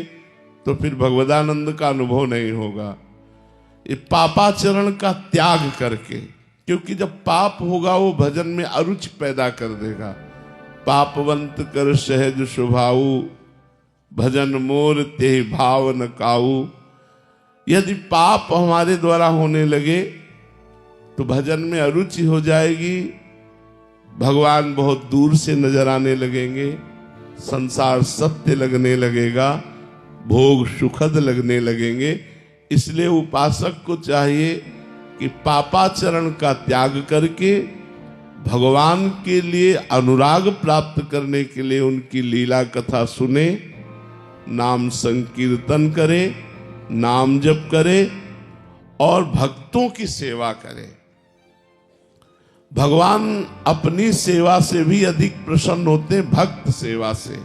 तो फिर भगवदानंद का अनुभव नहीं होगा। ये पापाचरण का त्याग करके, क्योंकि जब पाप होगा वो भजन में अरुचि पैदा कर देगा। पापवंत कर सहज स्वभाऊ, भजन मोर ते भाव न काऊ। यदि पाप हमारे द्वारा होने लगे तो भजन में अरुचि हो जाएगी, भगवान बहुत दूर से नजर आने लगेंगे, संसार सत्य लगने लगेगा, भोग सुखद लगने लगेंगे। इसलिए उपासक को चाहिए कि पापाचरण का त्याग करके भगवान के लिए अनुराग प्राप्त करने के लिए उनकी लीला कथा सुने, नाम संकीर्तन करे, नाम जप करे और भक्तों की सेवा करे। भगवान अपनी सेवा से भी अधिक प्रसन्न होते हैं भक्त सेवा से।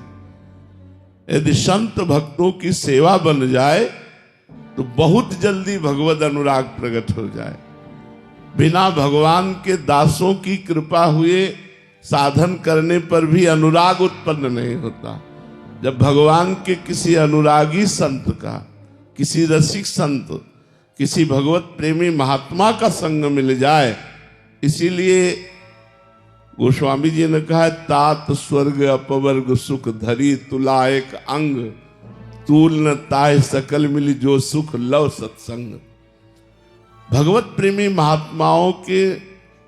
यदि संत भक्तों की सेवा बन जाए तो बहुत जल्दी भगवद अनुराग प्रकट हो जाए। बिना भगवान के दासों की कृपा हुए साधन करने पर भी अनुराग उत्पन्न नहीं होता। जब भगवान के किसी अनुरागी संत का, किसी रसिक संत, किसी भगवत प्रेमी महात्मा का संग मिल जाए, इसीलिए गोस्वामी जी ने कहा, तात स्वर्ग अपवर्ग सुख धरी तुला एक अंग, तूल न ताय सकल मिली जो सुख लव सत्संग। भगवत प्रेमी महात्माओं के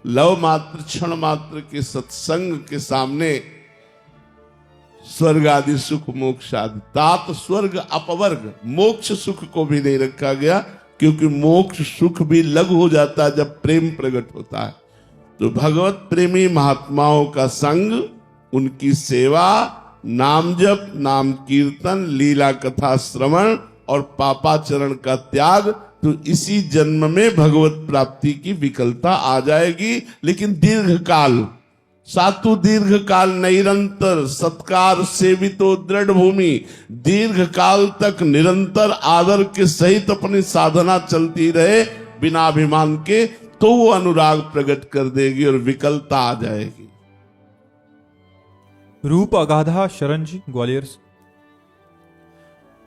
लव मात्र क्षण मात्र के सत्संग के सामने स्वर्ग आदि सुख मोक्ष आदि, तात स्वर्ग अपवर्ग, मोक्ष सुख को भी नहीं रखा गया, क्योंकि मोक्ष सुख भी लघु हो जाता है जब प्रेम प्रकट होता है। तो भगवत प्रेमी महात्माओं का संग, उनकी सेवा, नाम जप, नाम कीर्तन, लीला कथा श्रवण और पापाचरण का त्याग, तो इसी जन्म में भगवत प्राप्ति की विकलता आ जाएगी। लेकिन दीर्घ काल, सातु दीर्घ काल निरंतर सत्कार सेवितो दृढ़ भूमि, दीर्घ काल तक निरंतर आदर के सहित अपनी साधना चलती रहे बिना अभिमान के, तो वो अनुराग प्रकट कर देगी और विकलता आ जाएगी। रूप अगाधा शरण जी, ग्वालियर से।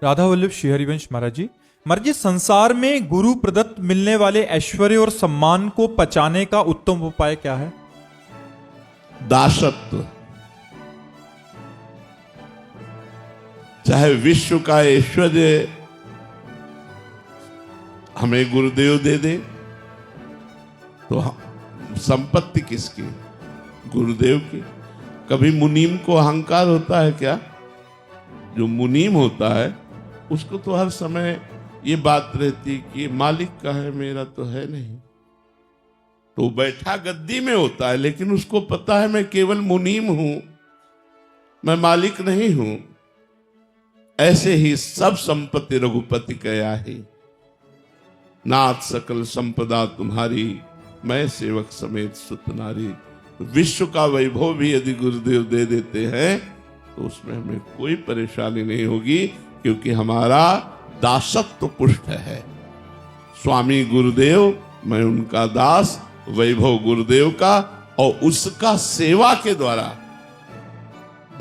राधा वल्लभ श्री हरिवंश महाराज जी, महाराज जी, संसार में गुरु प्रदत्त मिलने वाले ऐश्वर्य और सम्मान को पचाने का उत्तम उपाय क्या है? दासत्व। चाहे विश्व का ऐश्वर्य हमें गुरुदेव दे दे तो संपत्ति किसकी? गुरुदेव की। कभी मुनीम को अहंकार होता है क्या? जो मुनीम होता है उसको तो हर समय ये बात रहती कि ये मालिक का है, मेरा तो है नहीं। तो बैठा गद्दी में होता है, लेकिन उसको पता है मैं केवल मुनीम हूं, मैं मालिक नहीं हूं। ऐसे ही सब संपत्ति रघुपति कया ही, नाथ सकल संपदा तुम्हारी, मैं सेवक समेत सुत नारी। विश्व का वैभव भी यदि गुरुदेव दे देते हैं तो उसमें हमें कोई परेशानी नहीं होगी, क्योंकि हमारा दासत्व पुष्ट है। स्वामी गुरुदेव, मैं उनका दास, वैभव गुरुदेव का, और उसका सेवा के द्वारा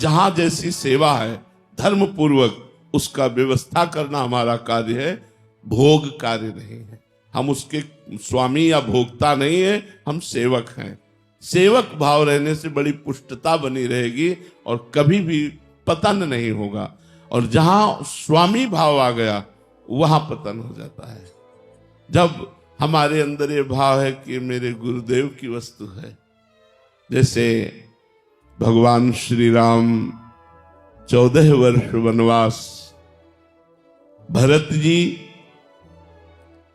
जहां जैसी सेवा है धर्म पूर्वक उसका व्यवस्था करना हमारा कार्य है, भोग कार्य नहीं है। हम उसके स्वामी या भोक्ता नहीं है, हम सेवक हैं। सेवक भाव रहने से बड़ी पुष्टता बनी रहेगी और कभी भी पतन नहीं होगा। और जहां स्वामी भाव आ गया वहां पतन हो जाता है। जब हमारे अंदर ये भाव है कि मेरे गुरुदेव की वस्तु है, जैसे भगवान श्री राम 14 वर्ष वनवास, भरत जी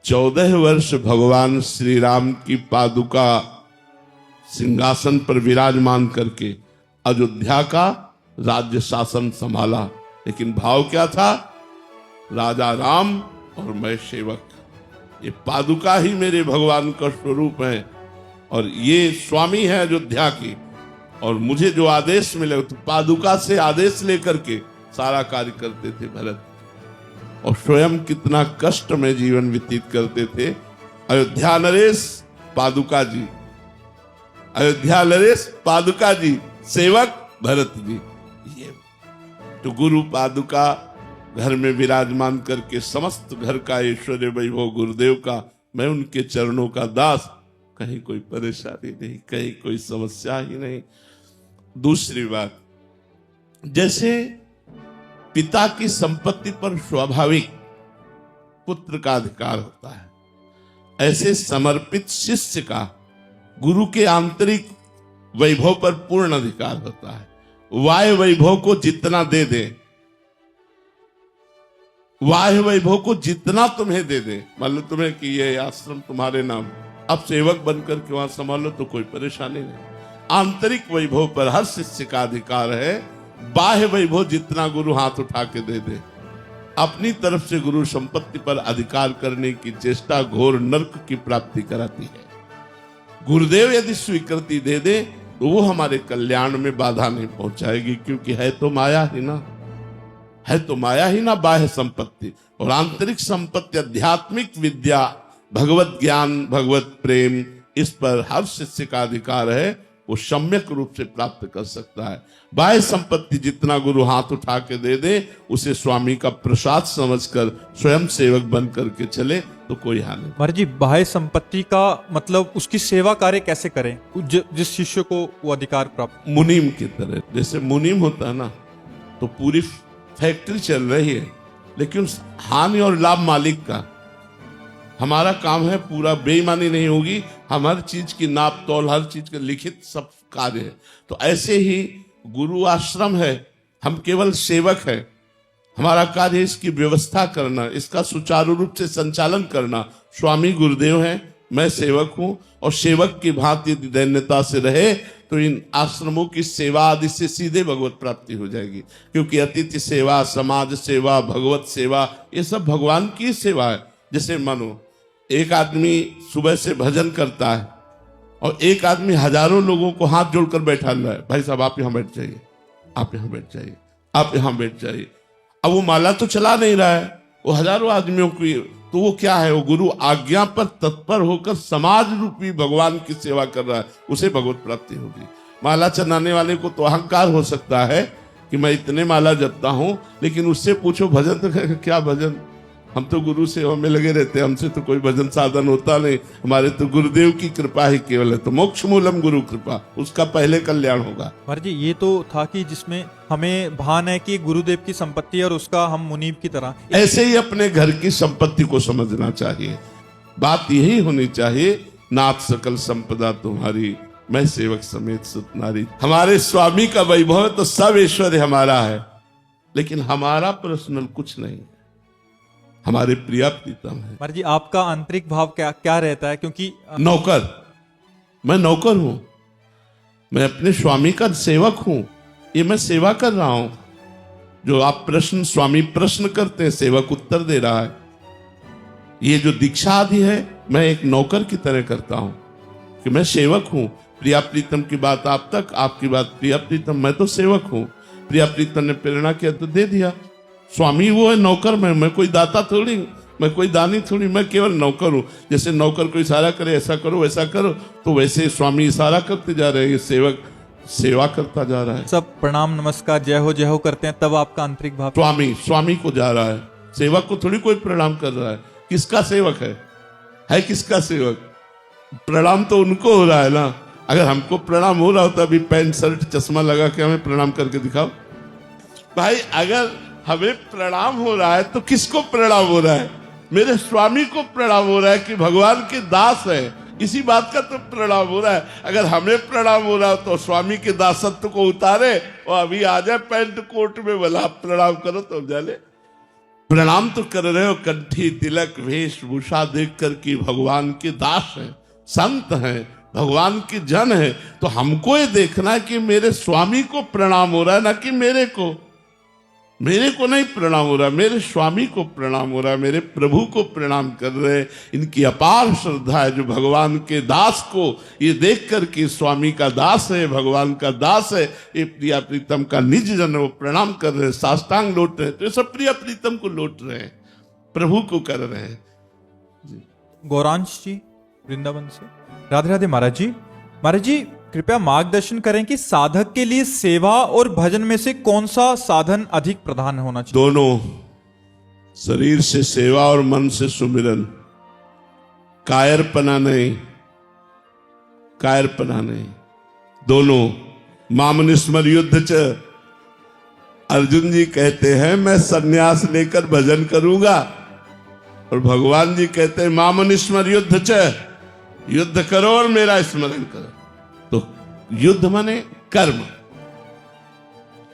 14 वर्ष भगवान श्री राम की पादुका सिंहासन पर विराजमान करके अयोध्या का राज्य शासन संभाला। लेकिन भाव क्या था? राजा राम और मैं सेवक। ये पादुका ही मेरे भगवान का स्वरूप है और ये स्वामी है अयोध्या की, और मुझे जो आदेश मिले तो पादुका से आदेश लेकर के सारा कार्य करते थे भरत। और स्वयं कितना कष्ट में जीवन व्यतीत करते थे। अयोध्या नरेश पादुका जी, अयोध्या नरेश पादुका जी, सेवक भरत जी। ये तो गुरु पादुका घर में विराजमान करके समस्त घर का ऐश्वर्य वैभव गुरुदेव का, मैं उनके चरणों का दास, कहीं कोई परेशानी नहीं, कहीं कोई समस्या ही नहीं। दूसरी बात, जैसे पिता की संपत्ति पर स्वाभाविक पुत्र का अधिकार होता है, ऐसे समर्पित शिष्य का गुरु के आंतरिक वैभव पर पूर्ण अधिकार होता है। वाह्य वैभव को जितना दे दे, वाह्य वैभव को जितना तुम्हें दे दे, मान लो तुम्हें कि ये आश्रम तुम्हारे नाम, अब सेवक बनकर के वहां संभालो तो कोई परेशानी नहीं। आंतरिक वैभव पर हर शिष्य का अधिकार है। बाह्य वैभव जितना गुरु हाथ उठा के दे दे, अपनी तरफ से गुरु संपत्ति पर अधिकार करने की चेष्टा घोर नरक की प्राप्ति कराती है। गुरुदेव यदि स्वीकृति दे दे तो वो हमारे कल्याण में बाधा नहीं पहुंचाएगी, क्योंकि है तो माया ही ना, है तो माया ही ना बाह्य संपत्ति। और आंतरिक संपत्ति आध्यात्मिक विद्या, भगवत ज्ञान, भगवत प्रेम, इस पर हर शिष्य का अधिकार है, वो सम्यक रूप से प्राप्त कर सकता है। बाह्य संपत्ति जितना गुरु हाथ उठा के दे दे, उसे स्वामी का प्रसाद समझकर स्वयं सेवक बन करके चले तो कोई हानि नहीं। महाराज जी, बाह्य संपत्ति का मतलब उसकी सेवा कार्य कैसे करें जिस शिष्य को वो अधिकार प्राप्त? मुनीम की तरह, जैसे मुनीम होता है ना, तो पूरी फैक्ट्री चल रही है, लेकिन हानि और लाभ मालिक का। हमारा काम है पूरा, बेईमानी नहीं होगी, हम हर चीज की नाप तौल, हर चीज के लिखित सब कार्य है। तो ऐसे ही गुरु आश्रम है, हम केवल सेवक है। हमारा कार्य इसकी व्यवस्था करना, इसका सुचारू रूप से संचालन करना। स्वामी गुरुदेव हैं, मैं सेवक हूं, और सेवक की भांति यदि दैन्यता से रहे तो इन आश्रमों की सेवा आदि से सीधे भगवत प्राप्ति हो जाएगी। क्योंकि अतिथि सेवा, समाज सेवा, भगवत सेवा, ये सब भगवान की सेवा है। जैसे मानो एक आदमी सुबह से भजन करता है और एक आदमी हजारों लोगों को हाथ जोड़कर बैठा हुआ है, भाई साहब आप यहां बैठ जाइए, आप यहां बैठ जाइए, आप यहां बैठ जाइए। अब वो माला तो चला नहीं रहा है, वो हजारों आदमियों की, तो वो क्या है, वो गुरु आज्ञा पर तत्पर होकर समाज रूपी भगवान की सेवा कर रहा है, उसे भगवत प्राप्ति होगी। माला चलाने वाले को तो अहंकार हो सकता है कि मैं इतने माला जपता हूं, लेकिन उससे पूछो भजन तो क्या भजन, हम तो गुरु सेवा में लगे रहते हैं, हमसे तो कोई भजन साधन होता नहीं, हमारे तो गुरुदेव की कृपा ही केवल है। तो मोक्ष मूलम गुरु कृपा, उसका पहले कल्याण होगा। महाराज जी, ये तो था कि जिसमें हमें भान है कि गुरुदेव की संपत्ति और उसका हम मुनीब की तरह, ऐसे ही अपने घर की संपत्ति को समझना चाहिए। बात यही होनी चाहिए, नाथ सकल संपदा तुम्हारी, मैं सेवक समेत सुत नारी। हमारे स्वामी का वैभव है तो सब ऐश्वर्य हमारा है, लेकिन हमारा पर्सनल कुछ नहीं है, हमारे प्रिया प्रीतम है। महाराज जी आपका आंतरिक भाव क्या क्या रहता है? क्योंकि नौकर, मैं नौकर हूं, मैं अपने स्वामी का सेवक हूं, ये मैं सेवा कर रहा हूं। जो आप प्रश्न, स्वामी प्रश्न करते हैं, सेवक उत्तर दे रहा है। ये जो दीक्षा आदि है, मैं एक नौकर की तरह करता हूं कि मैं सेवक हूं। प्रिया प्रीतम की बात आप तक, आपकी बात प्रिया प्रीतम, मैं तो सेवक हूं। प्रिया प्रीतम ने प्रेरणा किया तो दे दिया। स्वामी वो है, नौकर मैं कोई दाता थोड़ी, मैं कोई दानी थोड़ी, मैं केवल नौकर हूं। जैसे नौकर को इशारा करे ऐसा करो वैसा करो, तो वैसे स्वामी इशारा करते जा रहे हैं, सेवक सेवा करता जा रहा है। सब प्रणाम नमस्कार जय हो करते हैं, तब आपका आंतरिक भाव स्वामी को जा रहा है, सेवक को थोड़ी कोई प्रणाम कर रहा है। किसका सेवक है किसका सेवक? प्रणाम तो उनको हो रहा है ना। अगर हमको प्रणाम हो रहा होता, अभी पैंट शर्ट चश्मा लगा के हमें प्रणाम करके दिखाओ भाई। अगर हमें प्रणाम हो रहा है तो किसको प्रणाम हो रहा है? मेरे स्वामी को प्रणाम हो रहा है कि भगवान के दास है, इसी बात का तो प्रणाम हो रहा है। अगर हमें प्रणाम हो रहा हो तो स्वामी के दासत्व को उतारे और अभी आ जाए पैंट कोट में, बोला प्रणाम करो तो जाने। प्रणाम तो कर रहे हो, कंठी तिलक वेशभूषा देख कर कि भगवान के दास हैं, संत हैं, भगवान के जन है, तो हमको ये देखना है कि मेरे स्वामी को प्रणाम हो रहा है, ना कि मेरे को नहीं प्रणाम हो रहा, मेरे स्वामी को प्रणाम हो रहा है, मेरे प्रभु को प्रणाम कर रहे हैं। इनकी अपार श्रद्धा है जो भगवान के दास को ये देख कर के स्वामी का दास है, भगवान का दास है, ये प्रिया प्रीतम का निज जन है, वो प्रणाम कर रहे हैं, साष्टांग लौट रहे हैं। तो ये सब प्रिया प्रीतम को लौट रहे हैं, प्रभु को कर रहे हैं। गौरांश जी वृंदावन से, राधे राधे महाराज जी कृपया मार्गदर्शन करें कि साधक के लिए सेवा और भजन में से कौन सा साधन अधिक प्रधान होना चाहिए? दोनों, शरीर से सेवा और मन से सुमिरन। कायरपना नहीं, दोनों। मामनिस्मर युद्ध च, अर्जुन जी कहते हैं मैं सन्यास लेकर भजन करूंगा, और भगवान जी कहते हैं मामनिस्मर युद्ध च, युद्ध करो और मेरा स्मरण करो। तो युद्ध माने कर्म,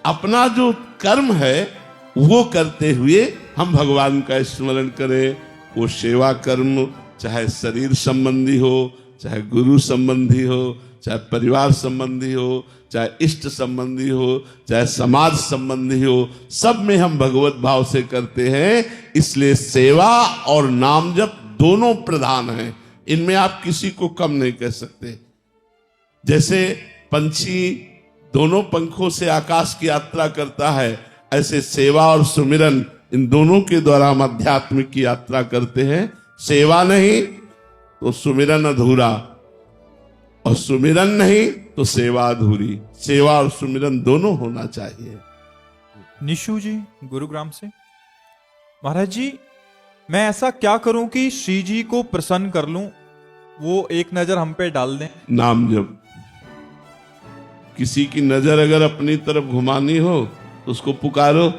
अपना जो कर्म है वो करते हुए हम भगवान का स्मरण करें। वो सेवा कर्म चाहे शरीर संबंधी हो, चाहे गुरु संबंधी हो, चाहे परिवार संबंधी हो, चाहे इष्ट संबंधी हो, चाहे समाज संबंधी हो, सब में हम भगवत भाव से करते हैं। इसलिए सेवा और नाम जप दोनों प्रधान हैं, इनमें आप किसी को कम नहीं कह सकते। जैसे पंछी दोनों पंखों से आकाश की यात्रा करता है, ऐसे सेवा और सुमिरन, इन दोनों के द्वारा हम आध्यात्मिक की यात्रा करते हैं। सेवा नहीं तो सुमिरन अधूरा, और सुमिरन नहीं तो सेवा अधूरी। सेवा और सुमिरन दोनों होना चाहिए। निशु जी गुरुग्राम से, महाराज जी मैं ऐसा क्या करूं कि श्री जी को प्रसन्न कर लूं, वो एक नजर हम पे डाल दें? नाम जप। किसी की नजर अगर अपनी तरफ घुमानी हो तो उसको पुकारो।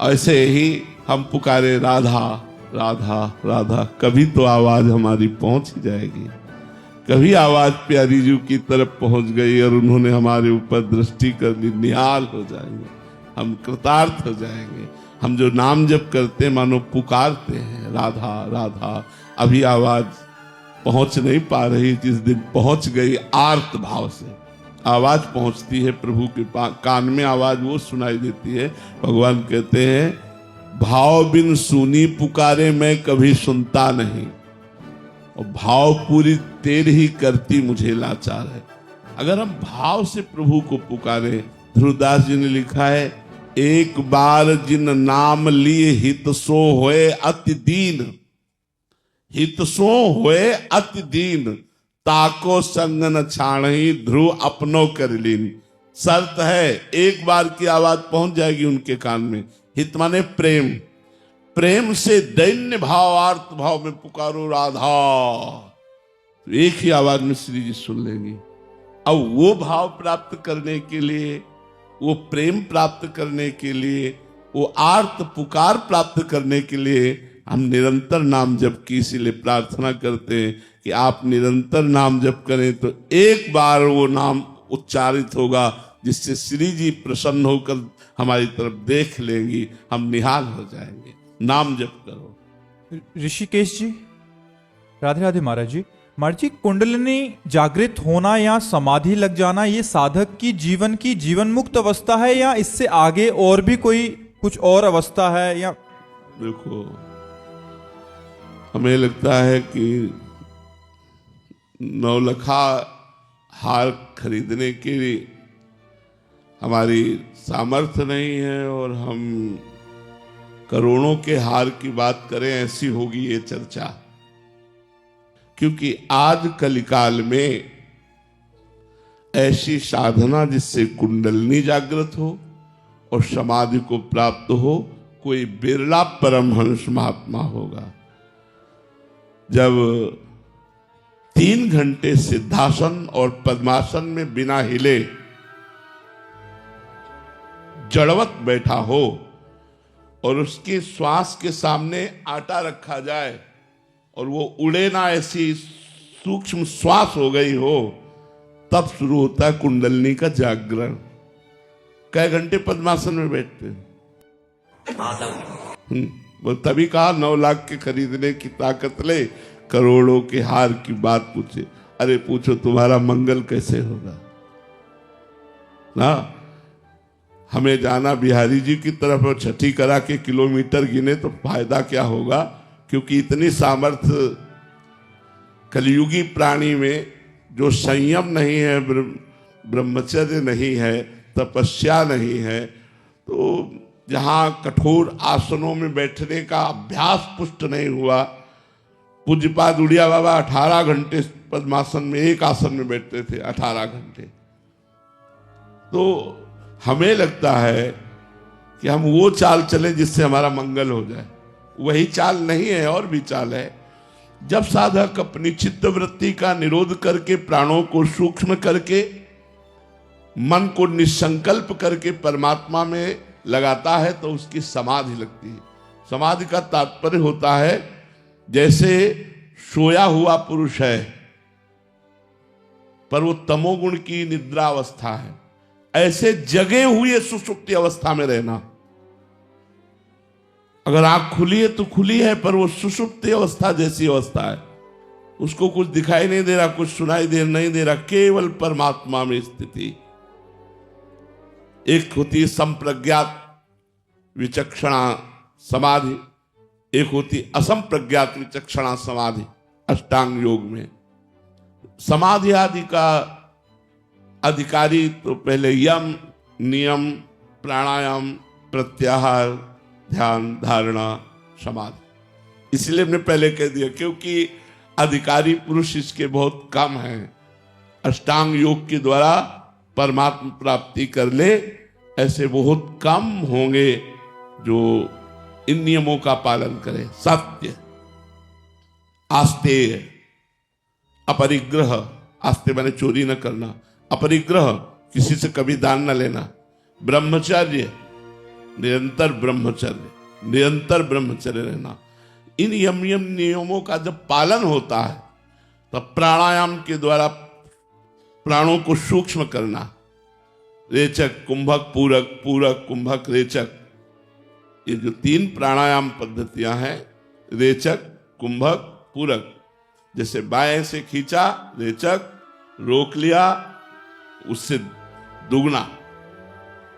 ऐसे ही हम पुकारे राधा राधा राधा, कभी तो आवाज हमारी पहुंच ही जाएगी। कभी आवाज प्यारी जी की तरफ पहुंच गई और उन्होंने हमारे ऊपर दृष्टि कर ली, निहाल हो जाएंगे, हम कृतार्थ हो जाएंगे। हम जो नाम जप करते हैं मानो पुकारते हैं राधा राधा। अभी आवाज पहुंच नहीं पा रही, जिस दिन पहुंच गई आर्त भाव से आवाज पहुंचती है प्रभु के कान में, आवाज वो सुनाई देती है। भगवान कहते हैं भाव बिन सुनी पुकारे मैं कभी सुनता नहीं, और भाव पूरी तेरी ही करती मुझे लाचार है। अगर हम भाव से प्रभु को पुकारे, ध्रुवदास जी ने लिखा है एक बार जिन नाम लिए हित सो होए अति दीन, हित सो होए अति दीन, ताको संग न छाणही ध्रुव अपनो कर लीन। शर्त है एक बार की आवाज पहुंच जाएगी उनके कान में। हित माने प्रेम, प्रेम से दैन्य भाव आर्त भाव में पुकारो राधा, तो एक ही आवाज में श्री जी सुन लेंगी। अब वो भाव प्राप्त करने के लिए, वो प्रेम प्राप्त करने के लिए, वो आर्त पुकार प्राप्त करने के लिए हम निरंतर नाम जप की इसीलिए प्रार्थना करते हैं कि आप निरंतर नाम जप करें तो एक बार वो नाम उच्चारित होगा जिससे श्री जी प्रसन्न होकर हमारी तरफ देख लेंगी, हम निहाल हो जाएंगे। नाम जप करो। ऋषिकेश जी, राधे राधे महाराज जी। महाराज जी, कुंडलिनी जागृत होना या समाधि लग जाना ये साधक की जीवन मुक्त अवस्था है या इससे आगे और भी कोई कुछ और अवस्था है? या देखो, हमें लगता है कि 9 लखा हार खरीदने की हमारी सामर्थ्य नहीं है और हम करोड़ों के हार की बात करें, ऐसी होगी ये चर्चा। क्योंकि आज कलिकाल में ऐसी साधना जिससे कुंडलिनी जागृत हो और समाधि को प्राप्त हो, कोई बिरला परमहंस महात्मा होगा। जब 3 घंटे सिद्धासन और पद्मासन में बिना हिले जड़वत बैठा हो और उसके श्वास के सामने आटा रखा जाए और वो उड़े ना, ऐसी सूक्ष्म श्वास हो गई हो, तब शुरू होता है कुंडलिनी का जागरण। कई घंटे पद्मासन में बैठते हैं। वो तभी कहा 9 लाख के खरीदने की ताकत ले, करोड़ों के हार की बात पूछे। अरे पूछो तुम्हारा मंगल कैसे होगा ना। हमें जाना बिहारी जी की तरफ और छठी करा के किलोमीटर गिने तो फायदा क्या होगा, क्योंकि इतनी सामर्थ्य कलियुगी प्राणी में जो संयम नहीं है, ब्रह्मचर्य नहीं है, तपस्या नहीं है, तो जहां कठोर आसनों में बैठने का अभ्यास पुष्ट नहीं हुआ। पूज्यपाद उड़िया बाबा 18 घंटे पद्मासन में एक आसन में बैठते थे, 18 घंटे। तो हमें लगता है कि हम वो चाल चले जिससे हमारा मंगल हो जाए। वही चाल नहीं है, और भी चाल है। जब साधक अपनी चित्तवृत्ति का निरोध करके, प्राणों को सूक्ष्म करके, मन को निसंकल्प करके परमात्मा में लगाता है तो उसकी समाधि लगती है। समाधि का तात्पर्य होता है जैसे सोया हुआ पुरुष है पर वो तमोगुण की निद्रा अवस्था है, ऐसे जगे हुए सुषुप्ति अवस्था में रहना। अगर आंख खुली है तो खुली है, पर वो सुषुप्ति अवस्था जैसी अवस्था है, उसको कुछ दिखाई नहीं दे रहा, कुछ सुनाई नहीं दे रहा, केवल परमात्मा में स्थिति। एक होती है संप्रज्ञात विचक्षणा समाधि, एक होती असंप्रज्ञात विचक्षणा समाधि अष्टांग योग में। समाधि आदि का अधिकारी तो पहले यम, नियम, प्राणायाम, प्रत्याहार, ध्यान, धारणा, समाधि। इसलिए हमने पहले कह दिया, क्योंकि अधिकारी पुरुष इसके बहुत कम हैं। अष्टांग योग के द्वारा परमात्मा प्राप्ति कर ले, ऐसे बहुत कम होंगे जो इन नियमों का पालन करें। सत्य, आस्तेय, अपरिग्रह, आस्ते माने चोरी न करना, अपरिग्रह किसी से कभी दान न लेना, ब्रह्मचर्य, निरंतर ब्रह्मचर्य, निरंतर ब्रह्मचर्य रहना। इन नियमों का जब पालन होता है तब प्राणायाम के द्वारा प्राणों को सूक्ष्म करना, रेचक, कुंभक, पूरक, पूरक, कुंभक, रेचक, ये जो 3 प्राणायाम पद्धतियां हैं, रेचक, कुंभक, पूरक। जैसे बाएं से खींचा रेचक, रोक लिया उससे दुगना,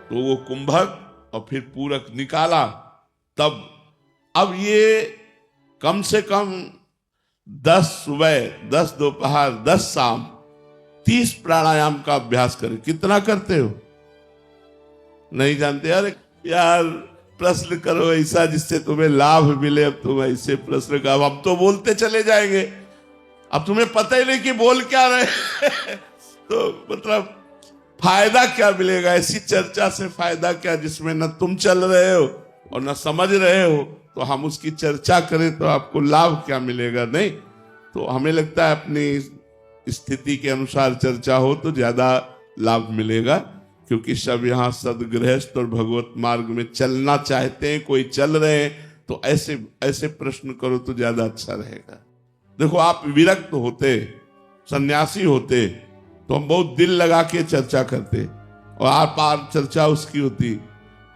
तो वो कुंभक, और फिर पूरक निकाला तब। अब ये कम से कम 10 सुबह, 10 दोपहर, 10 शाम, 30 प्राणायाम का अभ्यास करें। कितना करते हो नहीं जानते? अरे यार प्रश्न करो ऐसा जिससे तुम्हें लाभ मिले। अब तुम ऐसे प्रश्न का, अब तो बोलते चले जाएंगे, अब तुम्हें पता ही नहीं कि बोल क्या रहे तो मतलब फायदा क्या मिलेगा? ऐसी चर्चा से फायदा क्या जिसमें न तुम चल रहे हो और न समझ रहे हो? तो हम उसकी चर्चा करें तो आपको लाभ क्या मिलेगा? नहीं। तो हमें लगता है अपनी स्थिति के अनुसार चर्चा हो तो ज्यादा लाभ मिलेगा, क्योंकि सब यहाँ सदगृहस्थ और भगवत मार्ग में चलना चाहते हैं। कोई चल रहे हैं तो ऐसे ऐसे प्रश्न करो तो ज्यादा अच्छा रहेगा। देखो आप विरक्त होते, सन्यासी होते, तो हम बहुत दिल लगा के चर्चा करते और आर पार चर्चा उसकी होती।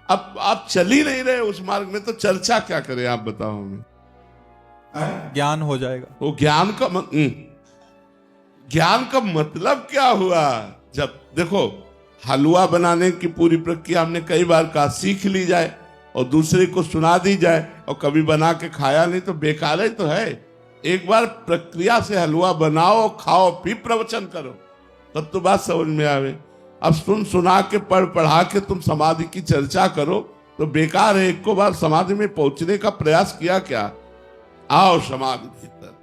अब आप चल ही नहीं रहे उस मार्ग में, तो चर्चा क्या करें आप बताओ हमें। ज्ञान हो जाएगा। वो ज्ञान का मतलब क्या हुआ? जब देखो हलवा बनाने की पूरी प्रक्रिया हमने कई बार कहा, सीख ली जाए और दूसरे को सुना दी जाए, और कभी बना के खाया नहीं तो बेकार ही तो है। एक बार प्रक्रिया से हलवा बनाओ, खाओ, फिर प्रवचन करो, तब तो बात समझ में आवे। अब सुना के पढ़ा के तुम समाधि की चर्चा करो तो बेकार है। एक को बार समाधि में पहुंचने का प्रयास किया क्या? आओ समाधि भीतर,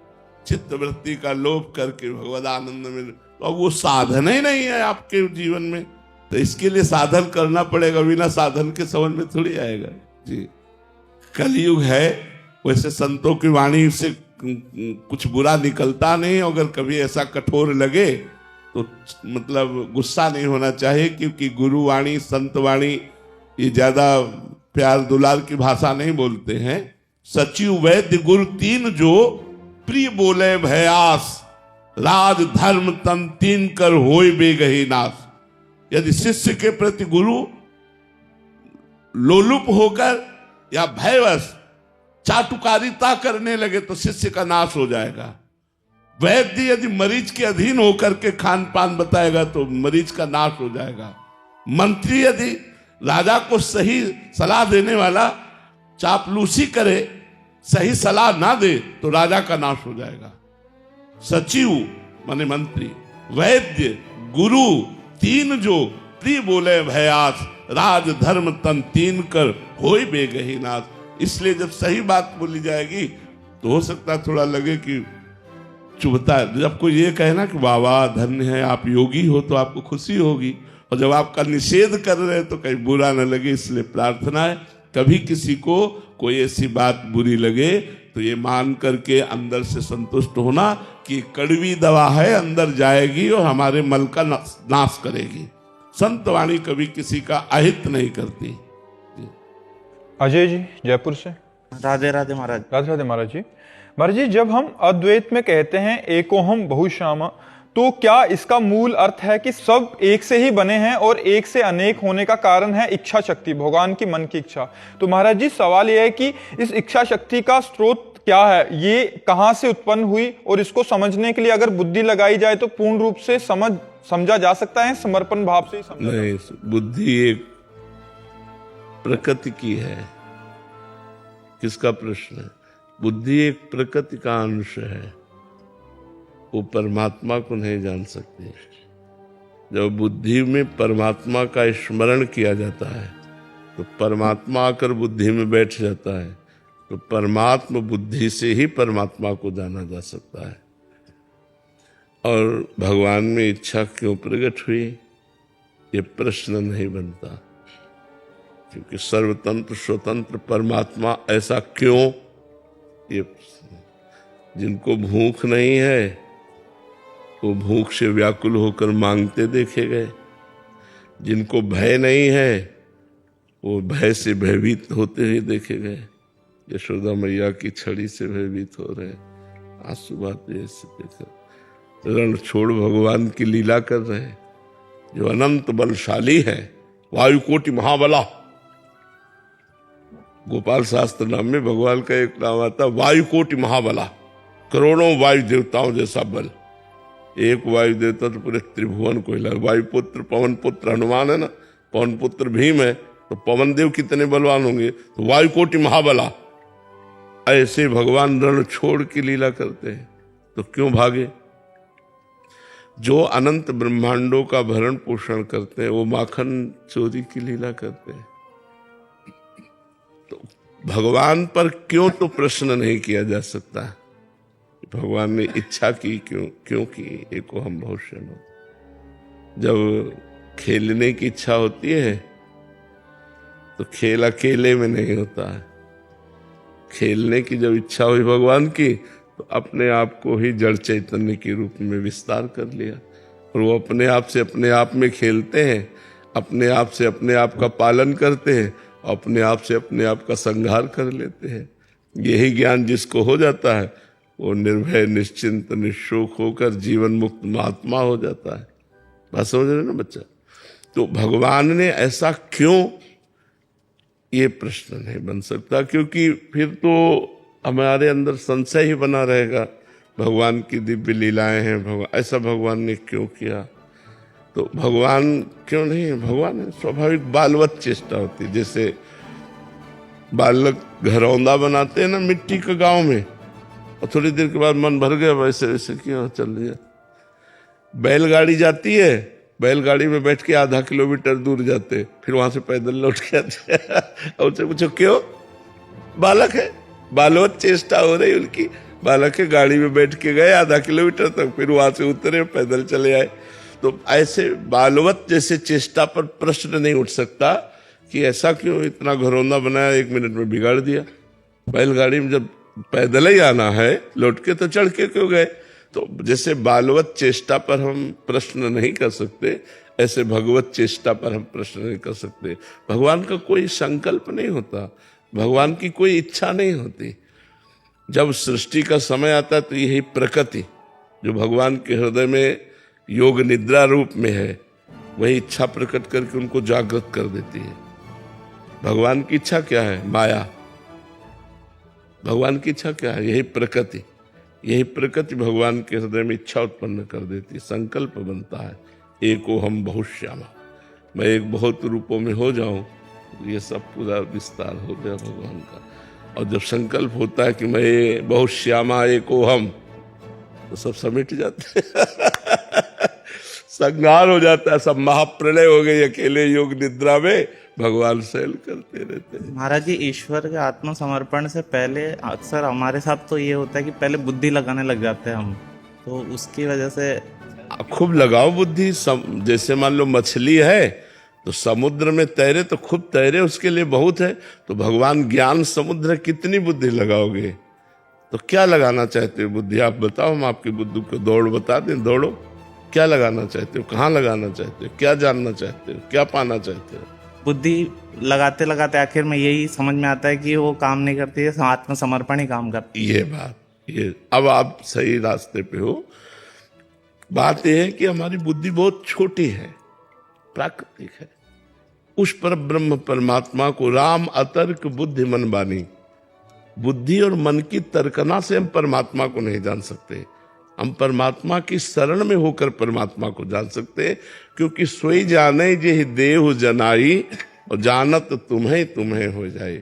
चित्त वृत्ति का लोप करके भगवद आनंद में, तो वो साधन ही नहीं है आपके जीवन में, तो इसके लिए साधन करना पड़ेगा। बिना साधन के समझ में थोड़ी आएगा जी। कलयुग है, वैसे संतों की वाणी से कुछ बुरा निकलता नहीं। अगर कभी ऐसा कठोर लगे तो मतलब गुस्सा नहीं होना चाहिए, क्योंकि गुरु वाणी, संत वाणी ये ज्यादा प्यार दुलार की भाषा नहीं बोलते हैं। सचिव वैद्य गुरु तीन जो प्रिय बोले भयास, राज धर्म तन तीन कर होय बेगही नाश। यदि शिष्य के प्रति गुरु लोलुप होकर या भयवश चाटुकारिता करने लगे तो शिष्य का नाश हो जाएगा। वैद्य यदि मरीज के अधीन होकर के खान पान बताएगा तो मरीज का नाश हो जाएगा। मंत्री यदि राजा को सही सलाह देने वाला चापलूसी करे, सही सलाह ना दे, तो राजा का नाश हो जाएगा। सचिव माने मंत्री, वैद्य, गुरु तीन जो प्रिय बोले भयास, राज धर्म तन तीन कर होय बेगही नाश। इसलिए जब सही बात बोली जाएगी तो हो सकता है थोड़ा लगे कि चुभता है। जब कोई ये कहे ना कि वाह धन्य है आप योगी हो, तो आपको खुशी होगी, और जब आपका निषेध कर रहे हैं तो कहीं बुरा न लगे। इसलिए प्रार्थना है कभी किसी को कोई ऐसी बात बुरी लगे तो ये मान करके अंदर से संतुष्ट होना कि कड़वी दवा है, अंदर जाएगी और हमारे मल का नाश करेगी। संत वाणी कभी किसी का अहित नहीं करती। अजय जी जयपुर से। राधे राधे महाराज। राधे राधे महाराज जी। महाराज जी, जब हम अद्वैत में कहते हैं एकोहम बहुश्यामा, तो क्या इसका मूल अर्थ है कि सब एक से ही बने हैं और एक से अनेक होने का कारण है इच्छा शक्ति, भगवान की मन की इच्छा? तो महाराज जी सवाल यह है कि इस इच्छा शक्ति का स्रोत क्या है, ये कहां से उत्पन्न हुई, और इसको समझने के लिए अगर बुद्धि लगाई जाए तो पूर्ण रूप से समझा जा सकता है? समर्पण भाव से ही समझा? नहीं, बुद्धि एक प्रकृति की है। किसका प्रश्न है? बुद्धि एक प्रकृति का अंश है, वो परमात्मा को नहीं जान सकती। जब बुद्धि में परमात्मा का स्मरण किया जाता है तो परमात्मा आकर बुद्धि में बैठ जाता है, तो परमात्मा बुद्धि से ही परमात्मा को जाना जा सकता है। और भगवान में इच्छा क्यों प्रकट हुई, ये प्रश्न नहीं बनता, क्योंकि सर्वतंत्र स्वतंत्र परमात्मा ऐसा क्यों, ये जिनको भूख नहीं है वो भूख से व्याकुल होकर मांगते देखे गए, जिनको भय नहीं है वो भय से भयभीत होते हुए देखे गए। यशोदा मैया की छड़ी से भयभीत हो रहे, आंसू बहाते ऐसे देखा। रण छोड़ भगवान की लीला कर रहे, जो अनंत बलशाली है, वायुकोटि महाबला। गोपाल शास्त्र नाम में भगवान का एक नाम आता, वायुकोटि महाबला, करोड़ों वायु देवताओं जैसा बल। एक वायु देवता तो पूरे त्रिभुवन को हिला। वायुपुत्र पवन पुत्र हनुमान है ना, पवन पुत्र भीम है, तो पवन देव कितने बलवान होंगे, तो वायुकोटि महाबला। ऐसे भगवान रण छोड़ के लीला करते हैं, तो क्यों भागे? जो अनंत ब्रह्मांडों का भरण पोषण करते हैं वो माखन चोरी की लीला करते हैं। तो भगवान पर क्यों तो प्रश्न नहीं किया जा सकता। भगवान ने इच्छा की क्यों की, एको हम बहुश्यामा। जब खेलने की इच्छा होती है तो खेल अकेले में नहीं होता है। खेलने की जब इच्छा हुई भगवान की तो अपने आप को ही जड़ चैतन्य के रूप में विस्तार कर लिया, और वो अपने आप से अपने आप में खेलते हैं, अपने आप से अपने आप का पालन करते हैं, अपने आप से अपने आप का संहार कर लेते हैं। यही ज्ञान जिसको हो जाता है वो निर्भय निश्चिंत निशोक होकर जीवन मुक्त महात्मा हो जाता है। बात समझ रहे ना बच्चा? तो भगवान ने ऐसा क्यों, ये प्रश्न नहीं बन सकता, क्योंकि फिर तो हमारे अंदर संशय ही बना रहेगा। भगवान की दिव्य लीलाएं हैं, भगवान ऐसा भगवान ने क्यों किया? तो भगवान क्यों नहीं, भगवान स्वाभाविक बालवत चेष्टा होती है। जैसे बालक घरौंदा बनाते हैं ना मिट्टी के गांव में, और थोड़ी देर के बाद मन भर गया, वैसे वैसे किया चल दिया। बैलगाड़ी जाती है, बैलगाड़ी में बैठ के आधा किलोमीटर दूर जाते, फिर वहां से पैदल लौट के आते और उनसे पूछो क्यों? बालक है, बालवत चेष्टा हो रही उनकी। बालक है, गाड़ी में बैठ के गए आधा किलोमीटर तक, फिर वहां से उतरे पैदल चले आए। तो ऐसे बालवत जैसे चेष्टा पर प्रश्न नहीं उठ सकता कि ऐसा क्यों इतना घरौंदा बनाया, 1 मिनट में बिगाड़ दिया। बैलगाड़ी में जब पैदल ही आना है, लौट के तो चढ़ के क्यों गए? तो जैसे बालवत चेष्टा पर हम प्रश्न नहीं कर सकते, ऐसे भगवत चेष्टा पर हम प्रश्न नहीं कर सकते। भगवान का कोई संकल्प नहीं होता, भगवान की कोई इच्छा नहीं होती। जब सृष्टि का समय आता है तो यही प्रकृति जो भगवान के हृदय में योग निद्रा रूप में है, वही इच्छा प्रकट करके उनको जागृत कर देती है। भगवान की इच्छा क्या है? माया। भगवान की इच्छा क्या है? यही प्रकृति। यही प्रकृति भगवान के हृदय में इच्छा उत्पन्न कर देती है, संकल्प बनता है, एको हम बहुश्यामा, मैं एक बहुत रूपों में हो जाऊं। ये सब पूरा विस्तार हो गया भगवान का। और जब संकल्प होता है कि मैं बहुश्यामा एको हम, तो सब समेट जाते संहार हो जाता है, सब महाप्रलय हो गई। अकेले योग निद्रा में भगवान शैल करते रहते हैं। महाराज जी, ईश्वर के आत्मसमर्पण से पहले अक्सर हमारे साथ तो ये होता है कि पहले बुद्धि लगाने लग जाते हैं हम, तो उसकी वजह से खूब लगाओ बुद्धि। जैसे मान लो मछली है तो समुद्र में तैरे तो खूब तैरे, उसके लिए बहुत है। तो भगवान ज्ञान समुद्र, कितनी बुद्धि लगाओगे? तो क्या लगाना चाहते हो बुद्धि? आप बताओ, हम आपकी बुद्धि को दौड़ बता दें। दौड़ो, क्या लगाना चाहते हो, कहाँ लगाना चाहते हो, क्या जानना चाहते हो, क्या पाना चाहते हो? बुद्धि लगाते लगाते आखिर में यही समझ में आता है कि वो काम नहीं करती है, आत्मसमर्पण ही काम करती है। ये बात, ये अब आप सही रास्ते पे हो। बात यह है कि हमारी बुद्धि बहुत छोटी है, प्राकृतिक है। उस पर ब्रह्म परमात्मा को राम अतर्क बुद्धि मन बानी, बुद्धि और मन की तर्कना से हम परमात्मा को नहीं जान सकते। हम परमात्मा की शरण में होकर परमात्मा को जान सकते हैं, क्योंकि सोई जाने जे देव जनाई, और जानत तुम्हें तुम्हें हो जाए।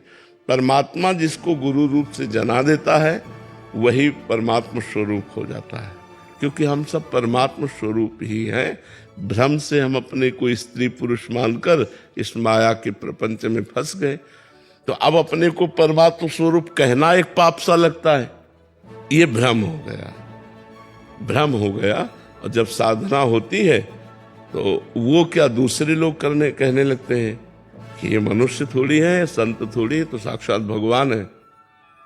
परमात्मा जिसको गुरु रूप से जना देता है वही परमात्मा स्वरूप हो जाता है, क्योंकि हम सब परमात्मा स्वरूप ही हैं। भ्रम से हम अपने को स्त्री पुरुष मानकर इस माया के प्रपंच में फंस गए। तो अब अपने को परमात्मा स्वरूप कहना एक पाप सा लगता है, ये भ्रम हो गया, भ्रम हो गया। और जब साधना होती है तो वो क्या दूसरे लोग कहने लगते हैं कि ये मनुष्य थोड़ी है, संत थोड़ी है, तो साक्षात भगवान है।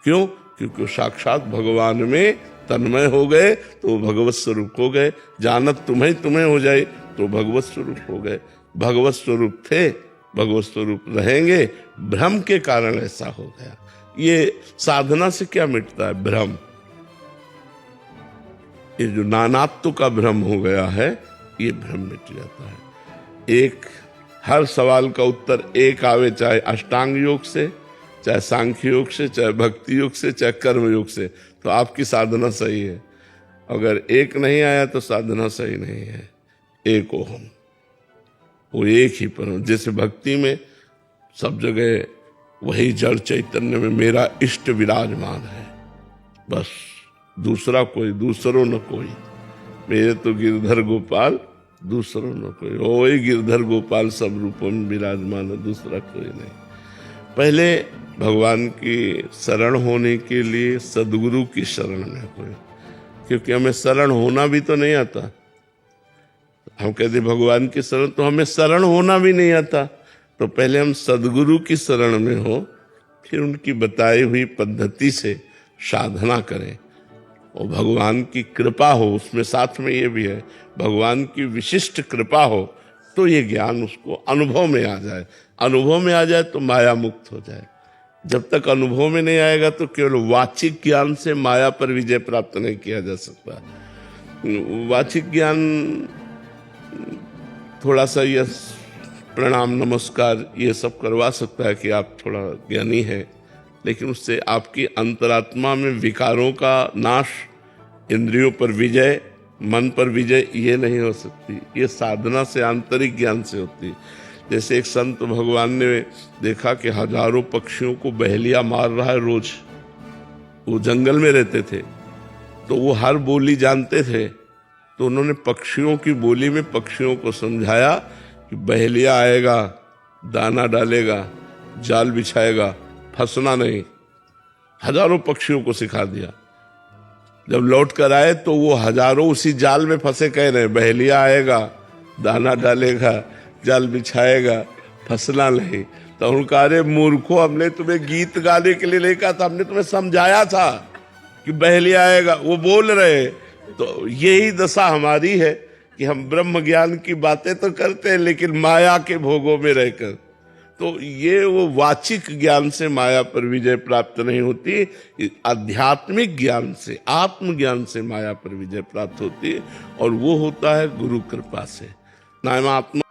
क्यों? क्योंकि साक्षात भगवान में तन्मय हो गए तो भगवत स्वरूप हो गए। जानत तुम्हें तुम्हें हो जाए तो भगवत स्वरूप हो गए। भगवत स्वरूप थे, भगवत स्वरूप रहेंगे, भ्रम के कारण ऐसा हो गया। ये साधना से क्या मिटता है? भ्रम। ये जो नानात्व का भ्रम हो गया है, ये भ्रम मिट जाता है। एक हर सवाल का उत्तर एक आवे, चाहे अष्टांग योग से, चाहे सांख्य योग से, चाहे भक्ति योग से, चाहे कर्म योग से, तो आपकी साधना सही है। अगर एक नहीं आया तो साधना सही नहीं है। एक हम, वो एक ही पर। जैसे भक्ति में सब जगह वही जड़ चैतन्य में मेरा इष्ट विराजमान है, बस दूसरा कोई, दूसरों न कोई। मेरे तो गिरधर गोपाल, दूसरों न कोई। वही गिरधर गोपाल सब रूपों में विराजमान है, दूसरा कोई नहीं। पहले भगवान की शरण होने के लिए सदगुरु की शरण में कोई, क्योंकि हमें शरण होना भी तो नहीं आता। हम कहते भगवान की शरण, तो हमें शरण होना भी नहीं आता। तो पहले हम सदगुरु की शरण में हो, फिर उनकी बताई हुई पद्धति से साधना करें और भगवान की कृपा हो। उसमें साथ में ये भी है, भगवान की विशिष्ट कृपा हो तो ये ज्ञान उसको अनुभव में आ जाए। अनुभव में आ जाए तो माया मुक्त हो जाए। जब तक अनुभव में नहीं आएगा तो केवल वाचिक ज्ञान से माया पर विजय प्राप्त नहीं किया जा सकता। वाचिक ज्ञान थोड़ा सा यह प्रणाम नमस्कार ये सब करवा सकता है कि आप थोड़ा ज्ञानी हैं, लेकिन उससे आपकी अंतरात्मा में विकारों का नाश, इंद्रियों पर विजय, मन पर विजय ये नहीं हो सकती। ये साधना से, आंतरिक ज्ञान से होती। जैसे एक संत भगवान ने देखा कि हजारों पक्षियों को बहेलिया मार रहा है रोज। वो जंगल में रहते थे तो वो हर बोली जानते थे, तो उन्होंने पक्षियों की बोली में पक्षियों को समझाया कि बहेलिया आएगा, दाना डालेगा, जाल बिछाएगा, फंसना नहीं। हजारों पक्षियों को सिखा दिया। जब लौट कर आए तो वो हजारों उसी जाल में फंसे कह रहे, बहेलिया आएगा, दाना डालेगा, जाल बिछाएगा, फंसना नहीं। तो उनका, अरे मूर्खों, हमने तुम्हें गीत गाने के लिए नहीं कहा था, हमने तुम्हें समझाया था कि बहेलिया आएगा। वो बोल रहे। तो यही दशा हमारी है कि हम ब्रह्म ज्ञान की बातें तो करते हैं लेकिन माया के भोगों में रहकर। तो ये वो वाचिक ज्ञान से माया पर विजय प्राप्त नहीं होती, आध्यात्मिक ज्ञान से, आत्मज्ञान से माया पर विजय प्राप्त होती है, और वो होता है गुरु कृपा से। नायम आत्मा